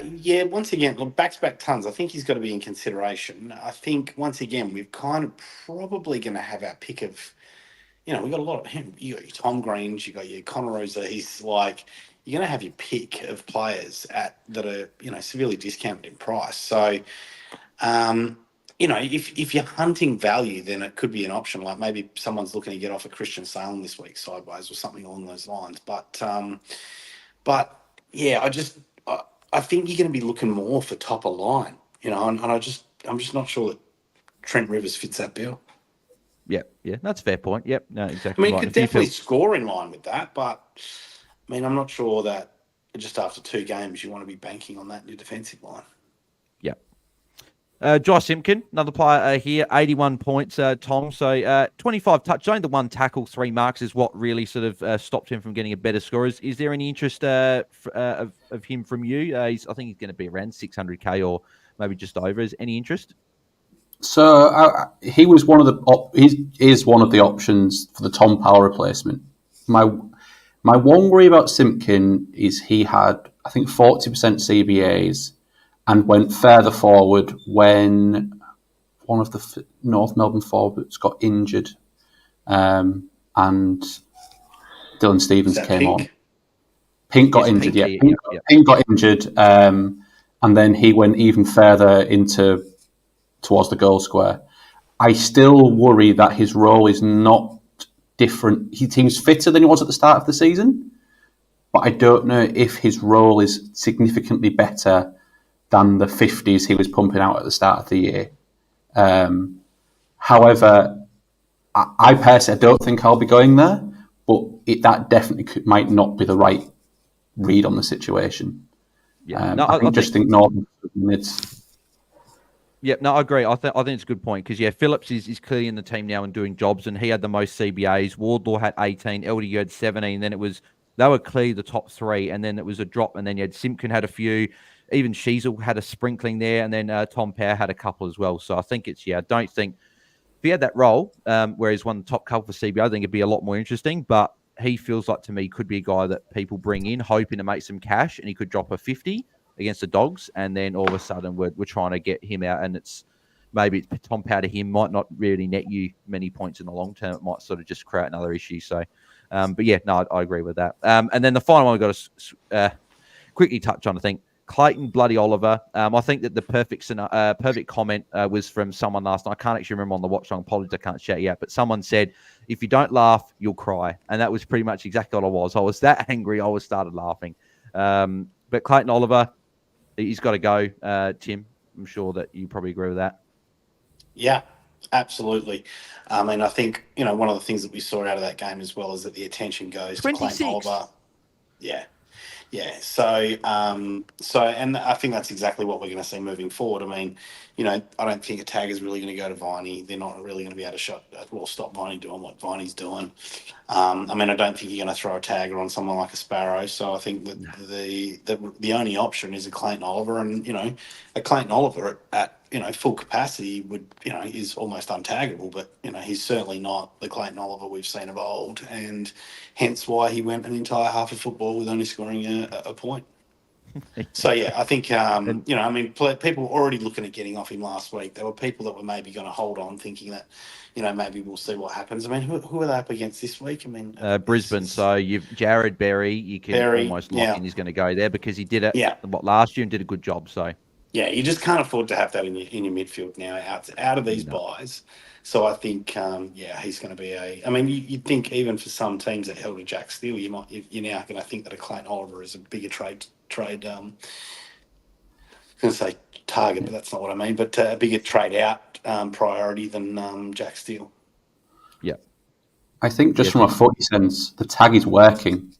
Speaker 1: Yeah, once again, look, back-to-back tons. I think he's got to be in consideration. I think, once again, we're kind of probably going to have our pick of, we've got a lot of him. You got your Tom Greens, you got your Connor Rosa. He's like, you're going to have your pick of players that are, severely discounted in price. So, if you're hunting value, then it could be an option. Like maybe someone's looking to get off a Christian Salem this week sideways or something along those lines. But yeah, I think you're going to be looking more for top of line, and I'm just not sure that Trent Rivers fits that bill.
Speaker 2: Yeah, that's a fair point. Yep, no, exactly.
Speaker 1: I mean, he could definitely score in line with that, but I mean, I'm not sure that just after 2 games you want to be banking on that in your defensive line.
Speaker 2: Yep. Josh Simpkin, another player here, 81 points, Tom. So 25 touch, only the 1 tackle, 3 marks is what really sort of stopped him from getting a better score. Is there any interest of him from you? I think he's going to be around 600K or maybe just over. Is any interest?
Speaker 3: So he was one of the options for the Tom Powell replacement. My one worry about Simpkin is he had, I think, 40% CBAs and went further forward when one of the North Melbourne forwards got injured, and Dylan Stevens came
Speaker 1: Pink?
Speaker 3: on. Pink got injured, Pink got injured, and then he went even further towards the goal square. I still worry that his role is not different. He seems fitter than he was at the start of the season, but I don't know if his role is significantly better than the 50s he was pumping out at the start of the year. However, I personally don't think I'll be going there, but that definitely might not be the right read on the situation.
Speaker 2: Yeah,
Speaker 3: I think Northern it's.
Speaker 2: Yeah, no, I agree. I think it's a good point because, Phillips is clearly in the team now and doing jobs, and he had the most CBAs. Wardlaw had 18, LDU had 17, then they were clearly the top 3, and then it was a drop, and then you had Simpkin had a few, even Sheasel had a sprinkling there, and then Tom Power had a couple as well. So I think I don't think, if he had that role, where he's won the top couple for CBA, I think it'd be a lot more interesting, but he feels like, to me, could be a guy that people bring in, hoping to make some cash, and he could drop a 50 against the Dogs, and then all of a sudden we're trying to get him out, and it's Tom Power to him might not really net you many points in the long term. It might sort of just create another issue. So, but yeah, no, I agree with that. And then the final one I've got to quickly touch on, I think, Clayton Bloody Oliver. I think that the perfect comment was from someone last night. I can't actually remember on the watch long. Apologies, I can't shout you out. But someone said, if you don't laugh, you'll cry. And that was pretty much exactly what I was. I was that angry, I started laughing. But Clayton Oliver, he's got to go. Tim, I'm sure that you probably agree with that.
Speaker 1: Yeah, absolutely. I mean, I think, one of the things that we saw out of that game as well is that the attention goes
Speaker 2: 26.
Speaker 1: to Clayton Oliver. Yeah. Yeah, and I think that's exactly what we're going to see moving forward. I mean, I don't think a tag is really going to go to Viney. They're not really going to be able to stop Viney doing what Viney's doing. I mean, I don't think you're going to throw a tagger on someone like a Sparrow. So I think that the only option is a Clayton Oliver, and a Clayton Oliver at full capacity is almost untaggable. But he's certainly not the Clayton Oliver we've seen of old, and hence why he went an entire half of football with only scoring a point. So yeah, I think people were already looking at getting off him last week. There were people that were maybe going to hold on, thinking that maybe we'll see what happens. I mean, who are they up against this week? I mean,
Speaker 2: Brisbane. So you've Jared Berry. You can almost lock in. He's going to go there because he did it last year and did a good job. So
Speaker 1: yeah, you just can't afford to have that in your midfield now out of these buys. So I think he's going to be I mean, you'd think even for some teams that held a Jack Steele, you're now going to think that a Clayton Oliver is a bigger trade. I was going to say target, but that's not what I mean. But a bigger trade out priority than Jack Steele.
Speaker 2: Yeah,
Speaker 3: I think just from a footy sense, the tag is working.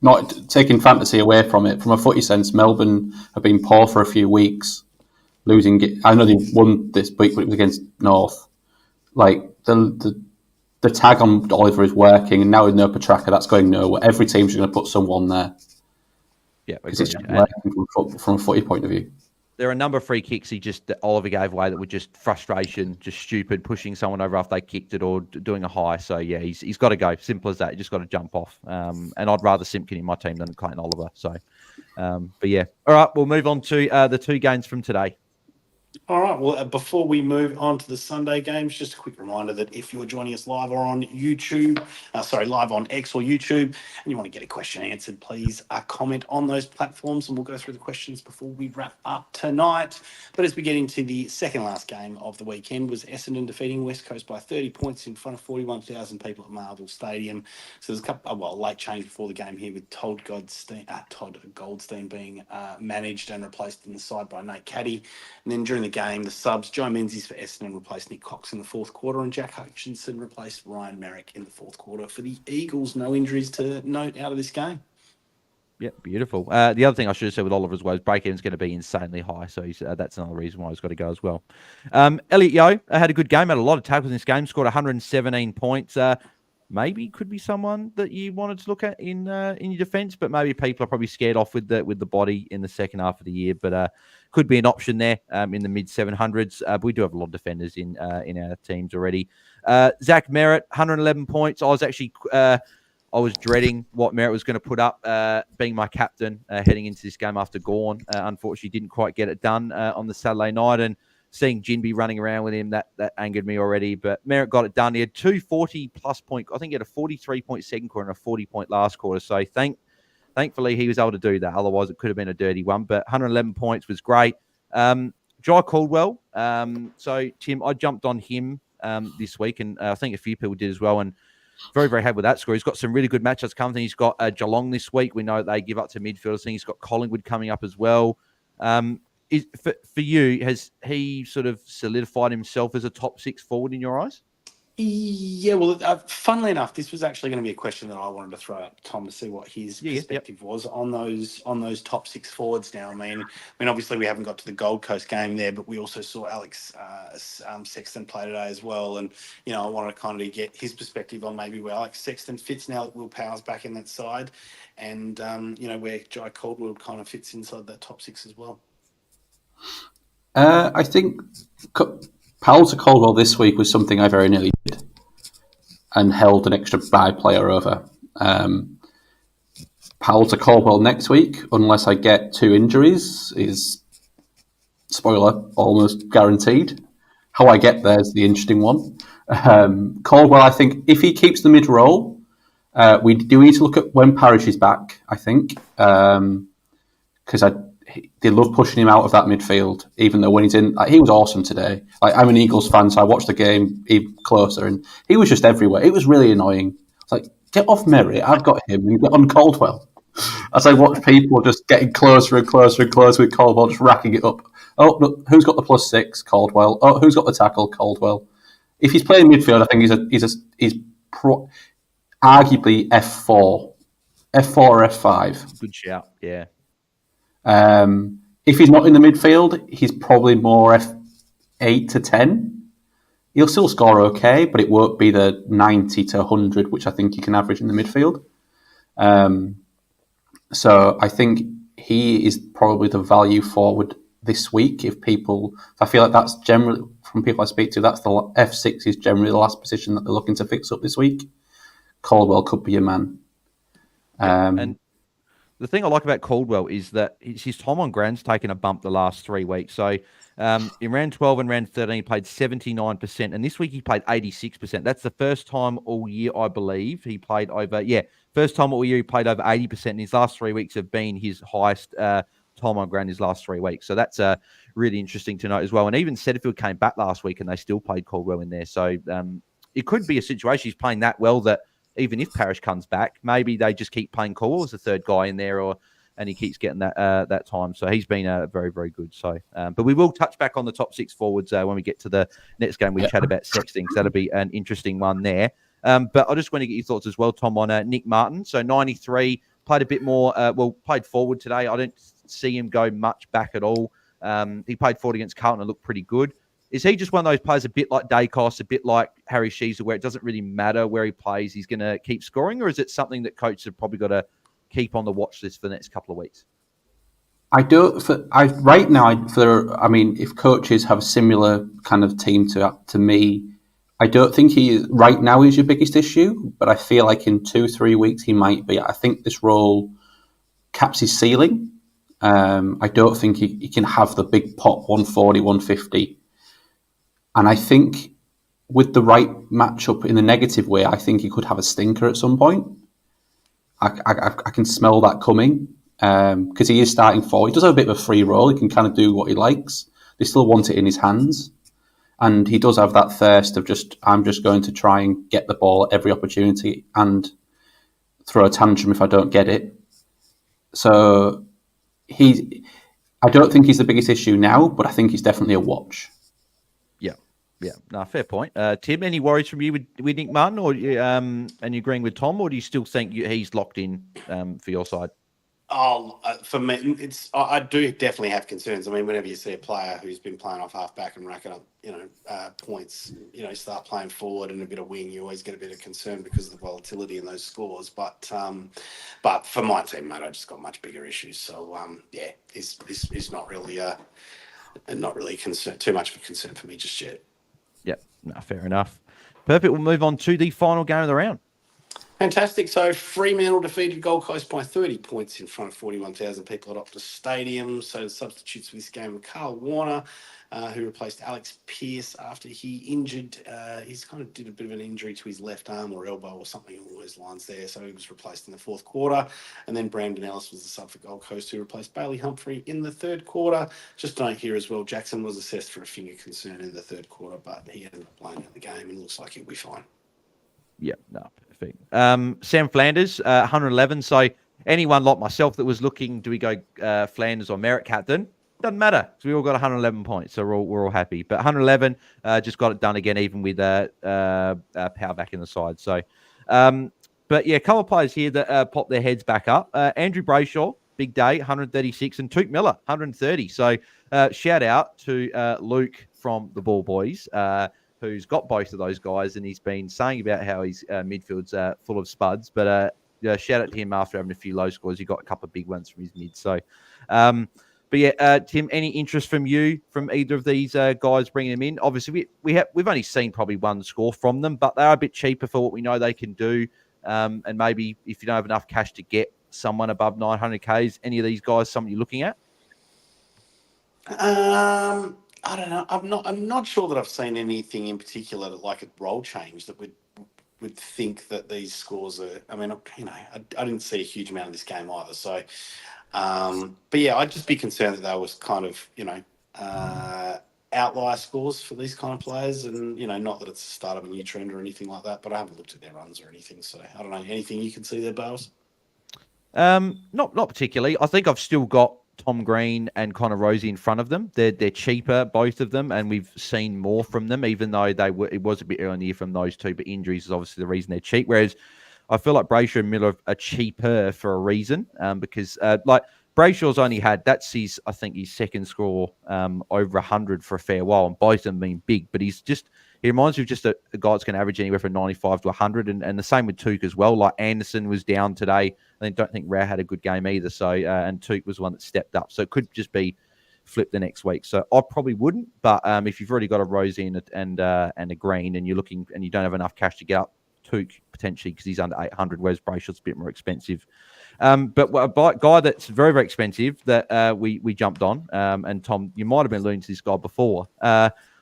Speaker 3: Not taking fantasy away from it. From a footy sense, Melbourne have been poor for a few weeks, losing. I know they won this week, but it was against North. Like the tag on Oliver is working, and now with no Petrarca, that's going nowhere. Every team's going to put someone there.
Speaker 2: Yeah,
Speaker 3: because it's working from a footy point of view.
Speaker 2: There are a number of free kicks that Oliver gave away that were just frustration, just stupid, pushing someone over after they kicked it or doing a high. So yeah, he's got to go. Simple as that. He just got to jump off. And I'd rather Simpkin in my team than Clayton Oliver. So, but yeah. All right, we'll move on to the two games from today.
Speaker 1: All right. Well, before we move on to the Sunday games, just a quick reminder that if you're joining us live or on YouTube, live on X or YouTube, and you want to get a question answered, please comment on those platforms, and we'll go through the questions before we wrap up tonight. But as we get into the second last game of the weekend, was Essendon defeating West Coast by 30 points in front of 41,000 people at Marvel Stadium. So there's a couple, late change before the game here with Todd Goldstein being managed and replaced in the side by Nate Caddy. And then during the game, the subs, Joe Menzies for Essendon replaced Nick Cox in the fourth quarter, and Jack Hutchinson replaced Ryan Merrick in the fourth quarter. For the Eagles, no injuries to note out of this game.
Speaker 2: Yeah, beautiful. The other thing I should have said with Oliver as well is break-even's going to be insanely high, so that's another reason why he's got to go as well. Elliot Yeo had a good game, had a lot of tackles in this game, scored 117 points. Maybe could be someone that you wanted to look at in your defence, but maybe people are probably scared off with the body in the second half of the year. But could be an option there in the mid 700s. But we do have a lot of defenders in our teams already. Zach Merritt, 111 points. I was actually I was dreading what Merritt was going to put up, being my captain heading into this game after Gawn. Unfortunately, didn't quite get it done on the Saturday night, and seeing Jinby running around with him, that angered me already. But Merritt got it done. He had 240-plus point. I think he had a 43-point second quarter and a 40-point last quarter. So thankfully, he was able to do that. Otherwise, it could have been a dirty one. But 111 points was great. Jai Caldwell. So, Tim, I jumped on him this week, and I think a few people did as well. And very, very happy with that score. He's got some really good matchups coming. He's got Geelong this week. We know they give up to midfielders. He's got Collingwood coming up as well. For you, has he sort of solidified himself as a top six forward in your eyes?
Speaker 1: Yeah, well, funnily enough, this was actually going to be a question that I wanted to throw at Tom to see what his perspective was on those top six forwards. Now, I mean, obviously we haven't got to the Gold Coast game there, but we also saw Alex Sexton play today as well, and I wanted to kind of get his perspective on maybe where Alex Sexton fits now that Will Power's back in that side, and where Jai Caldwell kind of fits inside that top six as well.
Speaker 3: I think Powell to Caldwell this week was something I very nearly did and held an extra bye player over. Powell to Caldwell next week, unless I get 2 injuries, is, spoiler, almost guaranteed. How I get there is the interesting one. Caldwell, I think, if he keeps the mid-roll, we do need to look at when Parrish is back, I think, because they love pushing him out of that midfield, even though when he's in, he was awesome today. I'm an Eagles fan, so I watched the game even closer, and he was just everywhere. It was really annoying. It's like, get off Merritt, I've got him, and get on Caldwell. As I watch people just getting closer and closer and closer with Caldwell, just racking it up. Oh, look, who's got the +6? Caldwell. Oh, who's got the tackle? Caldwell. If he's playing midfield, I think he's arguably F4 F4 or F5.
Speaker 2: Good shout. Yeah.
Speaker 3: If he's not in the midfield, he's probably more F8 to 10. He'll still score okay, but it won't be the 90 to 100, which I think he can average in the midfield. So I think he is probably the value forward this week. I feel like that's generally, from people I speak to, that's the F6 is generally the last position that they're looking to fix up this week. Caldwell could be a man.
Speaker 2: And the thing I like about Caldwell is that his time on ground's taken a bump the last 3 weeks. So in round 12 and round 13, he played 79%. And this week he played 86%. That's the first time all year, I believe, he played over, first time all year he played over 80%. And his last 3 weeks have been his highest time on ground his last 3 weeks. So that's really interesting to note as well. And even Setterfield came back last week and they still played Caldwell in there. So it could be a situation he's playing that well that even if Parrish comes back, maybe they just keep playing Caldwell as the third guy in there, and he keeps getting that time. So he's been very, very good. So, but we will touch back on the top 6 forwards when we get to the next game. We chat about Sexton, because that'll be an interesting one there. But I just want to get your thoughts as well, Tom, on Nick Martin. So 93, played a bit more, played forward today. I don't see him go much back at all. He played forward against Carlton and looked pretty good. Is he just one of those players, a bit like Dacos, a bit like Harry Sheezer, where it doesn't really matter where he plays, he's going to keep scoring? Or is it something that coaches have probably got to keep on the watch list for the next couple of weeks?
Speaker 3: If coaches have a similar kind of team to me, I don't think he is right now is your biggest issue, but I feel like in 2-3 weeks he might be. I think this role caps his ceiling. I don't think he can have the big pop 140, 150. And I think with the right matchup in the negative way, I think he could have a stinker at some point. I can smell that coming because he is starting forward. He does have a bit of a free role. He can kind of do what he likes. They still want it in his hands. And he does have that thirst of I'm just going to try and get the ball at every opportunity and throw a tantrum if I don't get it. So I don't think he's the biggest issue now, but I think he's definitely a watch.
Speaker 2: Yeah, no, fair point. Tim, any worries from you with Nick Martin, or and you agreeing with Tom, or do you still think he's locked in for your side?
Speaker 1: For me, I do definitely have concerns. I mean, whenever you see a player who's been playing off half-back and racking up, points, start playing forward and a bit of wing, you always get a bit of concern because of the volatility in those scores. But for my team, mate, I just got much bigger issues. So, it's not really too much of a concern for me just yet.
Speaker 2: Yeah, no, fair enough. Perfect. We'll move on to the final game of the round.
Speaker 1: Fantastic. So Fremantle defeated Gold Coast by 30 points in front of 41,000 people at Optus Stadium. So the substitutes for this game were Carl Warner, who replaced Alex Pearce after he injured. He's kind of did a bit of an injury to his left arm or elbow or something along those lines there. So he was replaced in the fourth quarter. And then Brandon Ellis was the sub for Gold Coast, who replaced Bailey Humphrey in the third quarter. Just note here as well, Jackson was assessed for a finger concern in the third quarter, but he ended up playing out the game and looks like he'll be fine.
Speaker 2: Yeah, no, perfect. Sam Flanders, 111. So anyone like myself that was looking, do we go Flanders or Merritt captain? Doesn't matter, because we all got 111 points, so we're all happy. But 111, just got it done again, even with power back in the side. So, but yeah, a couple of players here that popped their heads back up. Andrew Brayshaw, big day, 136, and Tuke Miller, 130. So shout out to Luke from the Ball Boys, who's got both of those guys, and he's been saying about how his midfield's full of spuds. But shout out to him after having a few low scores. He got a couple of big ones from his mid. So, but yeah, Tim, any interest from you from either of these guys bringing them in? Obviously, we've only seen probably one score from them, but they are a bit cheaper for what we know they can do. And maybe if you don't have enough cash to get someone above 900K, is any of these guys something you're looking at?
Speaker 1: I don't know. I'm not sure that I've seen anything in particular like a role change that would think that these scores are. I mean, I didn't see a huge amount of this game either. So, but yeah, I'd just be concerned that there was kind of outlier scores for these kind of players, and not that it's the start of a new trend or anything like that. But I haven't looked at their runs or anything, so I don't know. Anything you can see there, Bails?
Speaker 2: Not particularly. I think I've still got Tom Green and Connor Rosie in front of them. They're cheaper, both of them, and we've seen more from them, even though it was a bit early in the year from those two, but injuries is obviously the reason they're cheap. Whereas I feel like Brayshaw and Miller are cheaper for a reason, because like Brayshaw's only had, that's his, I think his second score over 100 for a fair while, and both of them being big, but he reminds me of just a guy that's going to average anywhere from 95 to 100, and the same with Took as well. Like Anderson was down today. I don't think Rao had a good game either, so and Took was one that stepped up, so it could just be flip the next week. So I probably wouldn't, but if you've already got a Rosie and a Green, and you're looking and you don't have enough cash to get up, Took potentially because he's under 800, whereas Brayshaw's a bit more expensive. But a guy that's very, very expensive that we jumped on, and Tom, you might have been alluding to this guy before.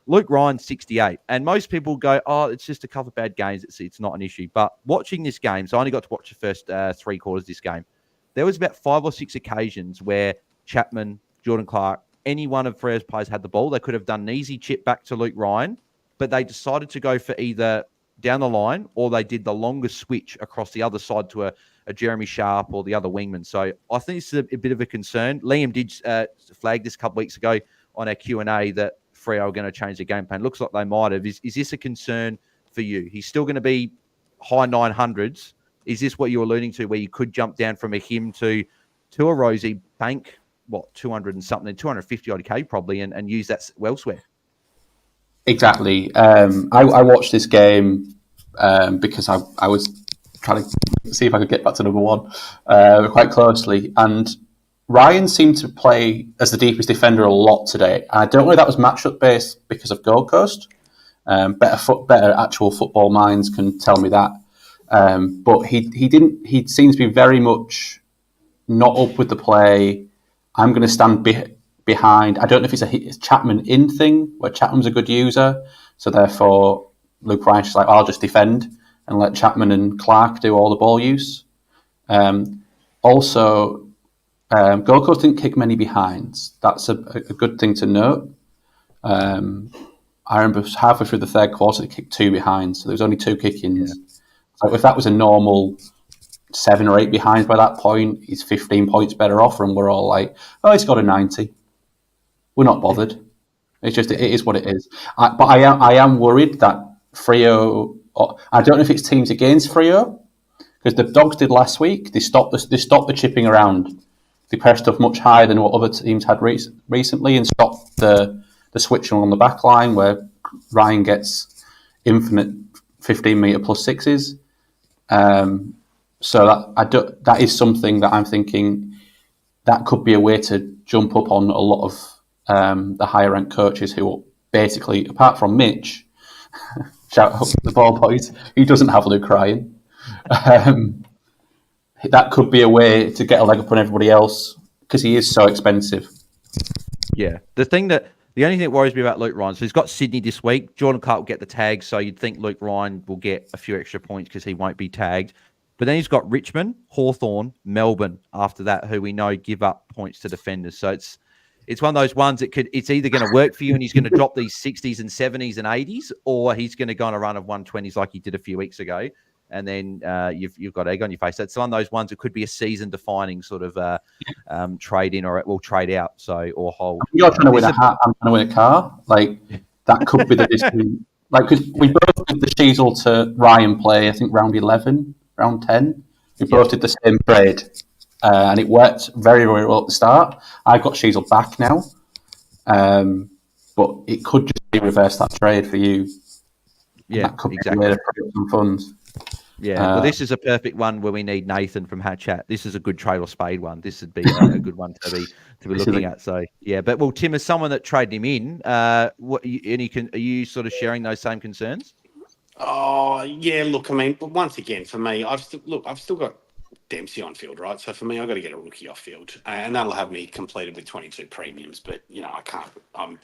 Speaker 2: Luke Ryan, 68. And most people go, oh, it's just a couple of bad games. It's not an issue. But watching this game, so I only got to watch the first 3 quarters of this game. There was about 5 or 6 occasions where Chapman, Jordan Clark, any one of Frere's players had the ball. They could have done an easy chip back to Luke Ryan, but they decided to go for either down the line or they did the longest switch across the other side to a Jeremy Sharp or the other wingman. So I think it's a bit of a concern. Liam did flag this a couple of weeks ago on our Q&A that Freo are going to change their game plan. Looks like they might have. Is this a concern for you? He's still going to be high 900s. Is this what you're alluding to, where you could jump down from a him to a Rosie, bank, 200 and something, 250 odd K probably, and use that elsewhere?
Speaker 3: Exactly. I watched this game because I was trying to see if I could get back to number 1 quite closely. And Ryan seemed to play as the deepest defender a lot today. I don't know if that was matchup based because of Gold Coast. Better actual football minds can tell me that. But he didn't. He seems to be very much not up with the play. I'm going to stand behind. I don't know if it's a Chapman in thing where Chapman's a good user, so therefore Luke Ryan's just like, I'll just defend and let Chapman and Clark do all the ball use. Also, Gold Coast didn't kick many behinds. That's a good thing to note. I remember halfway through the third quarter, they kicked 2 behinds, so there was only 2 kick-ins. Yeah. So if that was a normal 7 or 8 behinds by that point, he's 15 points better off, and we're all like, oh, he's got a 90. We're not bothered. It's just, it is what it is. But I am worried that Freo, I don't know if it's teams against Freo, because the Dogs did last week. They stopped the chipping around. They pressed up much higher than what other teams had recently, and stopped the switching on the back line where Ryan gets infinite 15-metre plus sixes. So that is something that I'm thinking that could be a way to jump up on a lot of the higher ranked coaches who basically, apart from Mitch, shout out the ball boys, he doesn't have Luke Ryan. That could be a way to get a leg up on everybody else because he is so expensive.
Speaker 2: Yeah. The only thing that worries me about Luke Ryan, so he's got Sydney this week. Jordan Clark will get the tag, so you'd think Luke Ryan will get a few extra points because he won't be tagged. But then he's got Richmond, Hawthorn, Melbourne after that, who we know give up points to defenders. So it's one of those ones that it's either going to work for you and he's going to drop these 60s and 70s and 80s, or he's going to go on a run of 120s like he did a few weeks ago. And then you've got egg on your face. That's one of those ones that could be a season-defining sort of trade in, or it will trade out. So or hold.
Speaker 3: You're trying to win a hat. I'm trying to win a car. Like that could be the decision. Like because we both did the Sheasel to Ryan play. I think round 11, round 10. We both did the same trade, and it worked very, very well at the start. I've got Sheasel back now, but it could just be reverse that trade for you.
Speaker 2: Yeah,
Speaker 3: that could
Speaker 2: exactly.
Speaker 3: Be a way to put some funds.
Speaker 2: Yeah, well, this is a perfect one where we need Nathan from Hat Chat. This is a good trade or spade one. This would be a good one to be looking at. So yeah, but well, Tim, as someone that traded him in, are you sort of sharing those same concerns?
Speaker 1: Oh yeah, look, I mean, but once again, for me, I've still got Dempsey on field, right? So for me, I've got to get a rookie off field, and that'll have me completed with 22 premiums. But I can't. I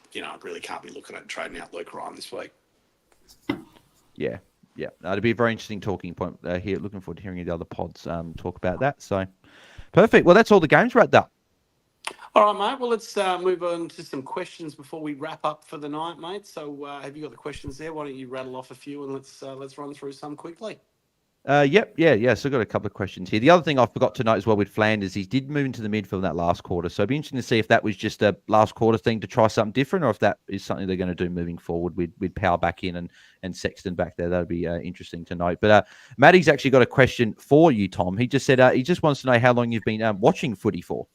Speaker 1: really can't be looking at trading out Luke Ryan this week.
Speaker 2: Yeah. Yeah, it'll be a very interesting talking point here. Looking forward to hearing the other pods talk about that. So, perfect. Well, that's all the games wrapped up.
Speaker 1: All right, mate. Well, let's move on to some questions before we wrap up for the night, mate. So, have you got the questions there? Why don't you rattle off a few and let's run through some quickly?
Speaker 2: Yeah. So I've got a couple of questions here. The other thing I forgot to note as well with Flanders, he did move into the midfield in that last quarter. So it'd be interesting to see if that was just a last quarter thing to try something different, or if that is something they're going to do moving forward with Power back in and Sexton back there. That'd be interesting to note. But Maddie's actually got a question for you, Tom. He just said he just wants to know how long you've been watching footy for.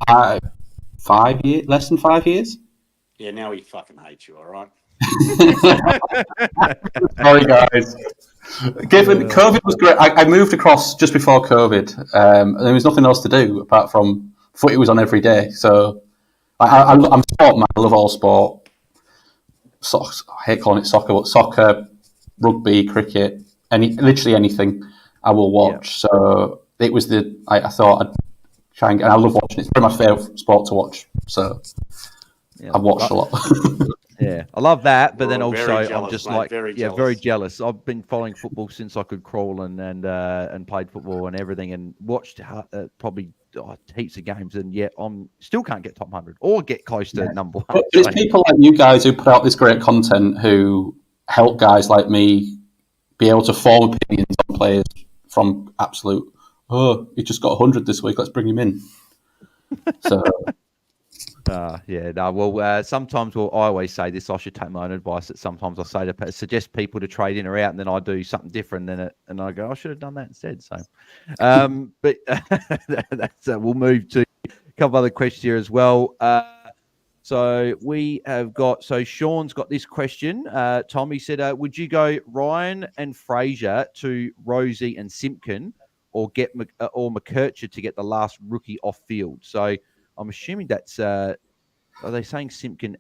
Speaker 3: 5 years, less than 5 years.
Speaker 1: Yeah, now he fucking hates you, all right?
Speaker 3: Sorry, guys. Given COVID was great, I moved across just before COVID, and there was nothing else to do apart from footy was on every day. So I'm sport man. I love all sport. I hate calling it soccer, but soccer, rugby, cricket, literally anything I will watch. Yeah. So it was I thought I'd try and I love watching it. It's probably my favourite sport to watch. So I've watched a lot.
Speaker 2: Yeah, I love that, but then also
Speaker 1: jealous,
Speaker 2: I'm just
Speaker 1: mate,
Speaker 2: very jealous. I've been following football since I could crawl and played football and everything, and watched probably heaps of games, and yet I'm still can't get top 100 or get close to number one.
Speaker 3: But it's people like you guys who put out this great content who help guys like me be able to form opinions on players from absolute. Oh, he just got 100 this week. Let's bring him in. So.
Speaker 2: Sometimes I always say this. I should take my own advice. That sometimes I say to suggest people to trade in or out, and then I do something different. And I go, I should have done that instead. So, but that's we'll move to a couple other questions here as well. So we have got. So Sean's got this question. Tommy said, "Would you go Ryan and Fraser to Rosie and Simpkin, or get McKercher to get the last rookie off field?" So I'm assuming that's. Are they saying Simpkin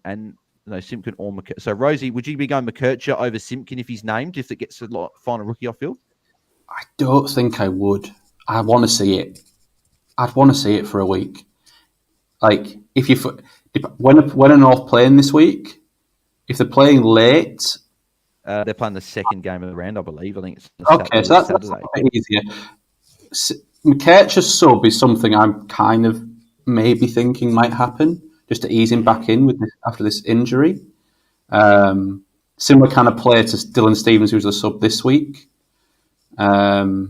Speaker 2: Simpkin or McKercher? So Rosie, would you be going McKercher over Simpkin if he's named? If it gets to find a rookie off field?
Speaker 3: I don't think I would. I want to see it. I'd want to see it for a week. Like when are North playing this week? If they're playing late,
Speaker 2: they're playing the second game of the round, I believe. I think it's
Speaker 3: okay. So that's a bit easier. McKercher's sub is something I'm kind of maybe thinking might happen, just to ease him back in after this injury. Similar kind of player to Dylan Stevens, who's the sub this week. So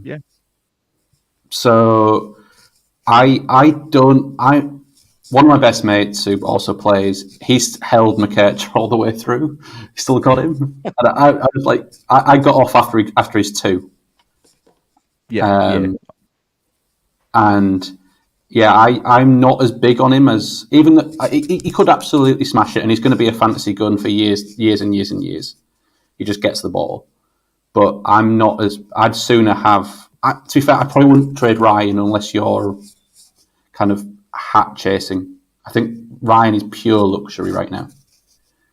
Speaker 3: one of my best mates who also plays, he's held McKercher all the way through. Still got him. And I was like, I got off after his two. And yeah, I'm not as big on him as even he could absolutely smash it, and he's going to be a fantasy gun for years and years and years. He just gets the ball, but I'm not as. I'd sooner have. To be fair, I probably wouldn't trade Ryan unless you're kind of hat chasing. I think Ryan is pure luxury right now.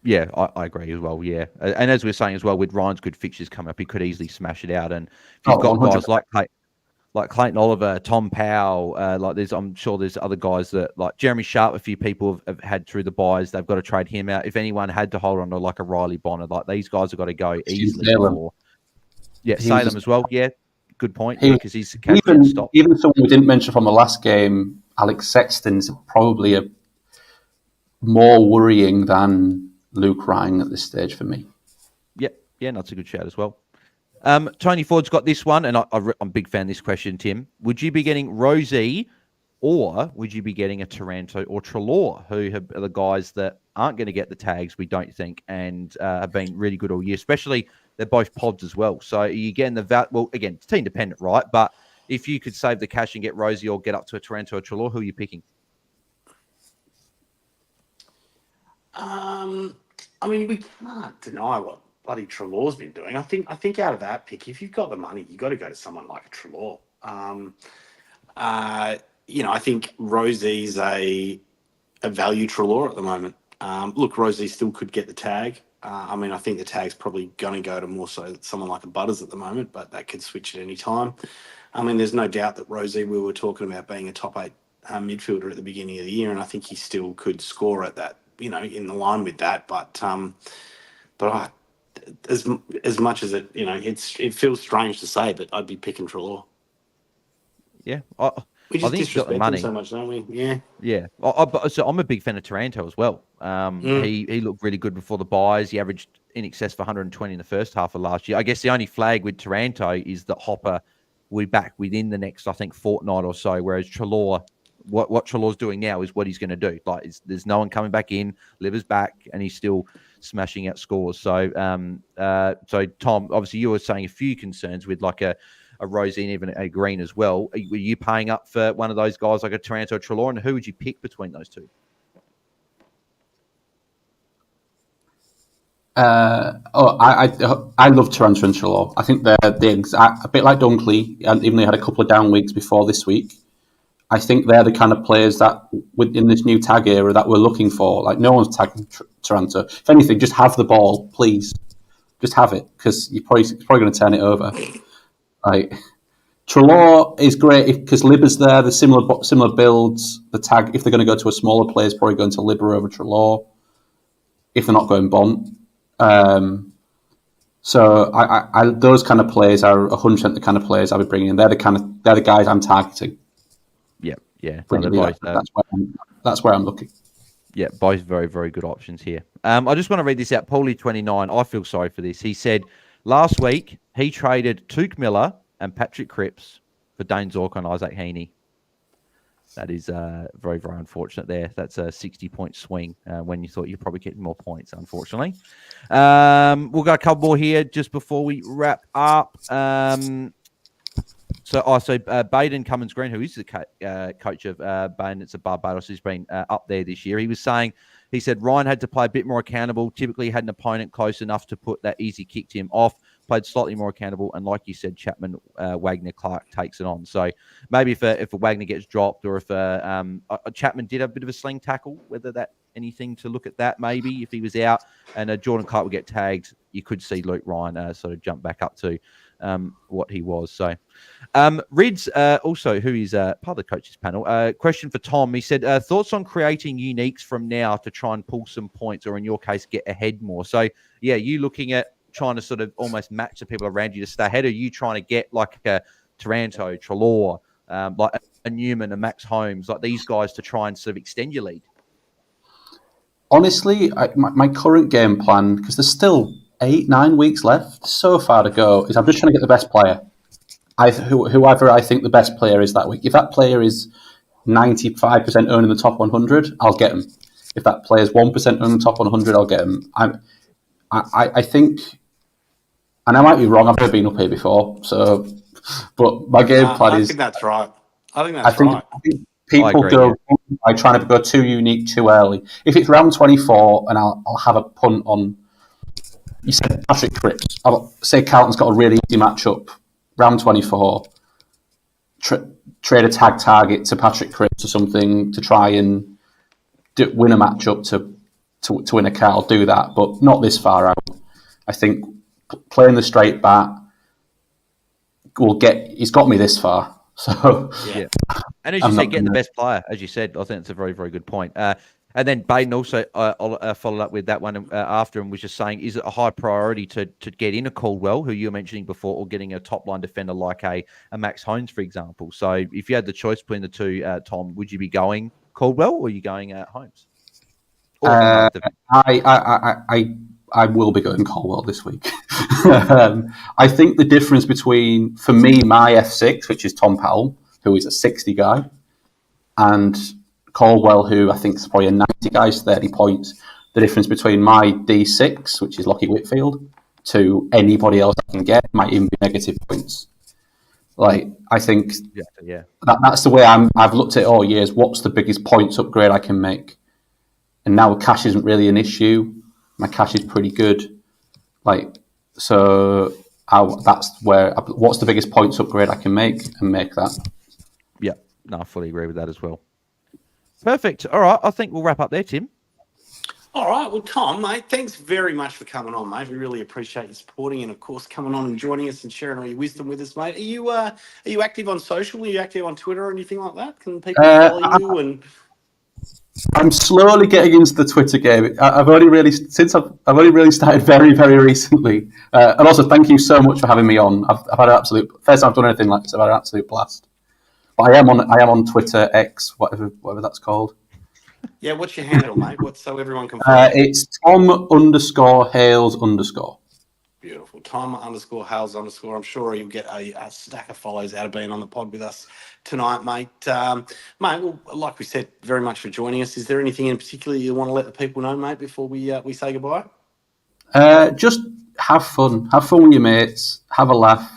Speaker 2: Yeah, I agree as well. Yeah, and as we're saying as well, with Ryan's good fixtures coming up, he could easily smash it out. And if you've got 100%. Guys like Clayton Oliver, Tom Powell, I'm sure there's other guys that like Jeremy Sharp. A few people have had through the buys. They've got to trade him out. If anyone had to hold on to like a Riley Bonner, like these guys have got to go easily. Salem as well. Yeah, good point. Because he's the captain.
Speaker 3: Even someone we didn't mention from the last game, Alex Sexton's probably more worrying than Luke Ryan at this stage for me.
Speaker 2: Yeah, that's a good shout as well. Tony Ford's got this one, and I'm a big fan of this question, Tim. Would you be getting Rosie, or would you be getting a Taranto or Treloar, who are the guys that aren't going to get the tags, we don't think, and have been really good all year, especially they're both pods as well. So are you getting well, again, it's team dependent, right? But if you could save the cash and get Rosie or get up to a Taranto or Treloar, who are you picking?
Speaker 1: I mean, we can't deny what bloody Treloar's been doing. I think out of that pick, if you've got the money, you've got to go to someone like a Treloar. I think Rosie's a value Treloar at the moment. Look, Rosie still could get the tag. I think the tag's probably going to go to more so someone like a Butters at the moment, but that could switch at any time. There's no doubt that Rosie, we were talking about being a top 8 midfielder at the beginning of the year, and I think he still could score at that, in the line with that. But as much as it, it feels strange to say, but I'd be picking Treloar.
Speaker 2: Yeah,
Speaker 1: we just disrespect him so much, don't we? Yeah.
Speaker 2: Yeah. So I'm a big fan of Taranto as well. He looked really good before the buys. He averaged in excess of 120 in the first half of last year. I guess the only flag with Taranto is that Hopper will be back within the next, I think, fortnight or so, whereas Treloar, what Treloar's doing now is what he's going to do. Like, there's no one coming back in, Liver's back, and he's still smashing out scores. So, so Tom, obviously you were saying a few concerns with like a Rosie and even a Green as well. Were you paying up for one of those guys like a Taranto or Treloar, and who would you pick between those two?
Speaker 3: I love Taranto and Treloar. I think they're the exact, a bit like Dunkley, and even they had a couple of down weeks before this week. I think they're the kind of players that, within this new tag era, that we're looking for. Like, no one's tagging Taranto. If anything, just have the ball, please. Just have it, because you're probably going to turn it over. Like, Treloar is great because Libba's there. There's similar builds. The tag, if they're going to go to a smaller player, is probably going to Libba over Treloar. If they're not going Bont. So I those kind of players are 100% the kind of players I'll be bringing in. They're the guys I'm targeting.
Speaker 2: Yeah.
Speaker 3: That's where I'm looking.
Speaker 2: Yeah, both very, very good options here. I just want to read this out. Paulie29, I feel sorry for this. He said last week he traded Tuke Miller and Patrick Cripps for Dane Zorko and Isaac Heaney. That is very, very unfortunate there. That's a 60-point swing when you thought you'd probably get more points, unfortunately. We'll go a couple more here just before we wrap up. Baden Cummins Green, who is the coach of Baden, it's a Barbados, who's been up there this year. He said Ryan had to play a bit more accountable. Typically had an opponent close enough to put that easy kick to him off. Played slightly more accountable, and like you said, Chapman, Wagner, Clark takes it on. So maybe if a Wagner gets dropped, or if Chapman did have a bit of a sling tackle, whether that anything to look at that maybe if he was out, and Jordan Clark would get tagged, you could see Luke Ryan sort of jump back up to what he was. So Rids, also, who is part of the coaches panel, question for Tom. He said, thoughts on creating uniques from now to try and pull some points, or in your case, get ahead more. So yeah, you looking at trying to sort of almost match the people around you to stay ahead? Or are you trying to get like a Taranto, Treloar, like a Newman, a Max Holmes, like these guys to try and sort of extend your lead?
Speaker 3: Honestly, my current game plan, because there's still 8-9 weeks left, so far to go, is I'm just trying to get the best player. Whoever I think the best player is that week. If that player is 95% owning the top 100, I'll get him. If that player is 1% owning the top 100, I'll get him. I think, and I might be wrong, I've never been up here before, so, but my game plan is...
Speaker 1: I think that's right. I think
Speaker 3: people go by trying to go too unique too early. If it's round 24 and I'll have a punt on, you said Patrick Cripps, I'll say Carlton's got a really easy matchup, round 24, trade a tag target to Patrick Cripps or something to try and win a matchup to win a cat, I'll do that, but not this far out. I think playing the straight bat he's got me this far. So
Speaker 2: yeah. And as you said, getting the best player, as you said, I think it's a very, very good point. And then Baden also followed up with that one after and was just saying, is it a high priority to get in a Caldwell, who you were mentioning before, or getting a top-line defender like a Max Holmes, for example? So if you had the choice between the two, Tom, would you be going Caldwell or are you going Holmes?
Speaker 3: I will be going Caldwell this week. I think the difference between, for me, my F6, which is Tom Powell, who is a 60 guy, and Caldwell, who I think is probably a 90 guy, 30 points. The difference between my D6, which is Lockie Whitfield, to anybody else I can get might even be negative points. Like, I think that's the way I've looked at it all years. What's the biggest points upgrade I can make? And now cash isn't really an issue. My cash is pretty good. Like, so that's where, what's the biggest points upgrade I can make, and make that.
Speaker 2: Yeah, no, I fully agree with that as well. Perfect. All right, I think we'll wrap up there, Tim.
Speaker 1: All right. Well, Tom, mate, thanks very much for coming on, mate. We really appreciate you supporting and, of course, coming on and joining us and sharing all your wisdom with us, mate. Are you active on social? Are you active on Twitter or anything like that? Can people follow you? And
Speaker 3: I'm slowly getting into the Twitter game. I've only really started very, very recently. And also, thank you so much for having me on. I've had an absolute first time I've done anything like this. I've had an absolute blast. But I am on Twitter, X, whatever that's called.
Speaker 1: Yeah, what's your handle, mate? What's so everyone can follow?
Speaker 3: It's Tom_Hales_.
Speaker 1: Beautiful. Tom_Hales_. I'm sure you'll get a stack of follows out of being on the pod with us tonight, mate. Mate, well, like we said, very much for joining us. Is there anything in particular you want to let the people know, mate, before we say goodbye?
Speaker 3: Just have fun. Have fun with your mates. Have a laugh.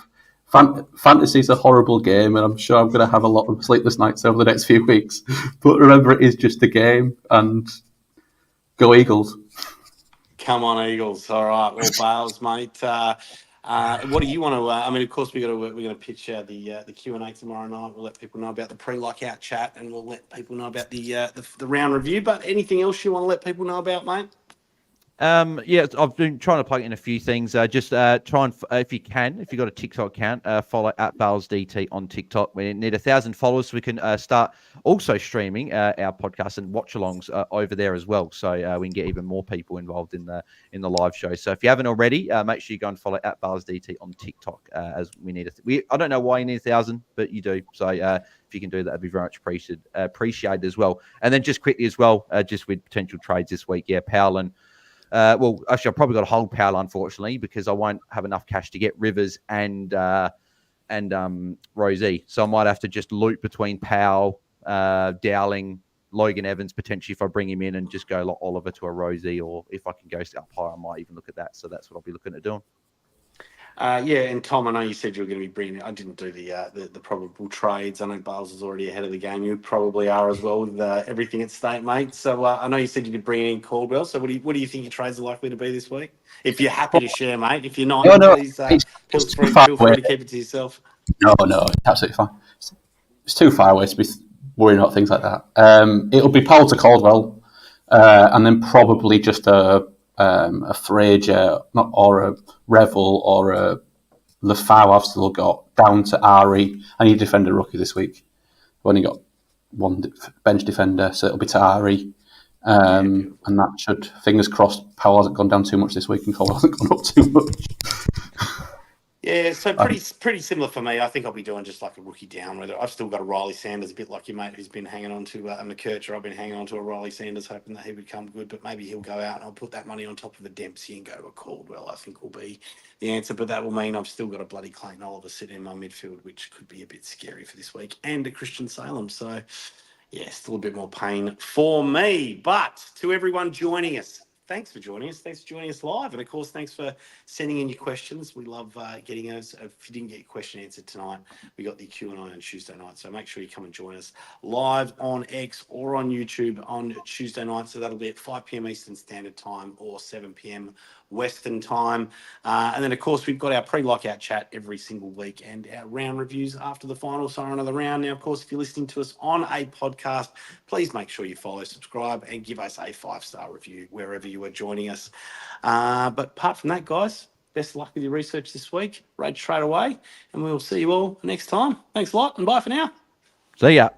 Speaker 3: Fantasy's a horrible game, and I'm sure I'm going to have a lot of sleepless nights over the next few weeks. But remember, it is just a game, and go Eagles.
Speaker 1: Come on, Eagles! All right, well, Bails, mate. What do you want to? I mean, of course, we're going to pitch the Q&A tomorrow night. We'll let people know about the pre-lockout chat, and we'll let people know about the round review. But anything else you want to let people know about, mate?
Speaker 2: Yeah, I've been trying to plug in a few things. Just try and, if you've got a TikTok account, follow @BailsDT on TikTok. We need 1,000 followers so we can start also streaming our podcast and watch-alongs over there as well. So we can get even more people involved in the live show. So if you haven't already, make sure you go and follow @BailsDT on TikTok, as we need I don't know why you need 1,000, but you do. So if you can do that, that'd be very much appreciated as well. And then just quickly as well, just with potential trades this week, Powell and well, actually, I've probably got to hold Powell, unfortunately, because I won't have enough cash to get Rivers and Rosie. So I might have to just loop between Powell, Dowling, Logan Evans, potentially if I bring him in, and just go like Oliver to a Rosie, or if I can go up higher, I might even look at that. So that's what I'll be looking at doing.
Speaker 1: Yeah, and Tom, I know you said you were going to be bringing. I didn't do the probable trades. I know Bails is already ahead of the game. You probably are as well with everything at stake, mate. So I know you said you could bring in Caldwell. So what do you think your trades are likely to be this week? If you're happy to share, mate. If you're not, please feel free to keep it to yourself.
Speaker 3: No, it's absolutely fine. It's too far away to be worrying about things like that. It'll be Powell to Caldwell, and then probably just a Fraser, or a Revel, or a Lafau I've still got, down to Ari. I need to defend a rookie this week. I've only got one bench defender, so it'll be to Ari. And that should, fingers crossed, Powell hasn't gone down too much this week and Cole hasn't gone up too much.
Speaker 1: Yeah, so pretty similar for me. I think I'll be doing just like a rookie down. Whether I've still got a Riley Sanders, a bit like your mate who's been hanging on to a McKercher. I've been hanging on to a Riley Sanders, hoping that he would come good, but maybe he'll go out and I'll put that money on top of a Dempsey and go to a Caldwell. I think will be the answer, but that will mean I've still got a bloody Clayton Oliver sitting in my midfield, which could be a bit scary for this week, and a Christian Salem. So, yeah, still a bit more pain for me. But to everyone joining us, thanks for joining us. Thanks for joining us live. And, of course, thanks for sending in your questions. We love getting those. If you didn't get your question answered tonight, we got the Q&A on Tuesday night. So make sure you come and join us live on X or on YouTube on Tuesday night. So that'll be at 5 p.m. Eastern Standard Time or 7 p.m. Western Time. And then, of course, we've got our pre-lockout chat every single week and our round reviews after the final siren of the round. Now, of course, if you're listening to us on a podcast, please make sure you follow, subscribe, and give us a 5-star review wherever you are joining us. But apart from that, guys, best of luck with your research this week. Rage straight away, and we will see you all next time. Thanks a lot, and bye for now.
Speaker 2: See ya.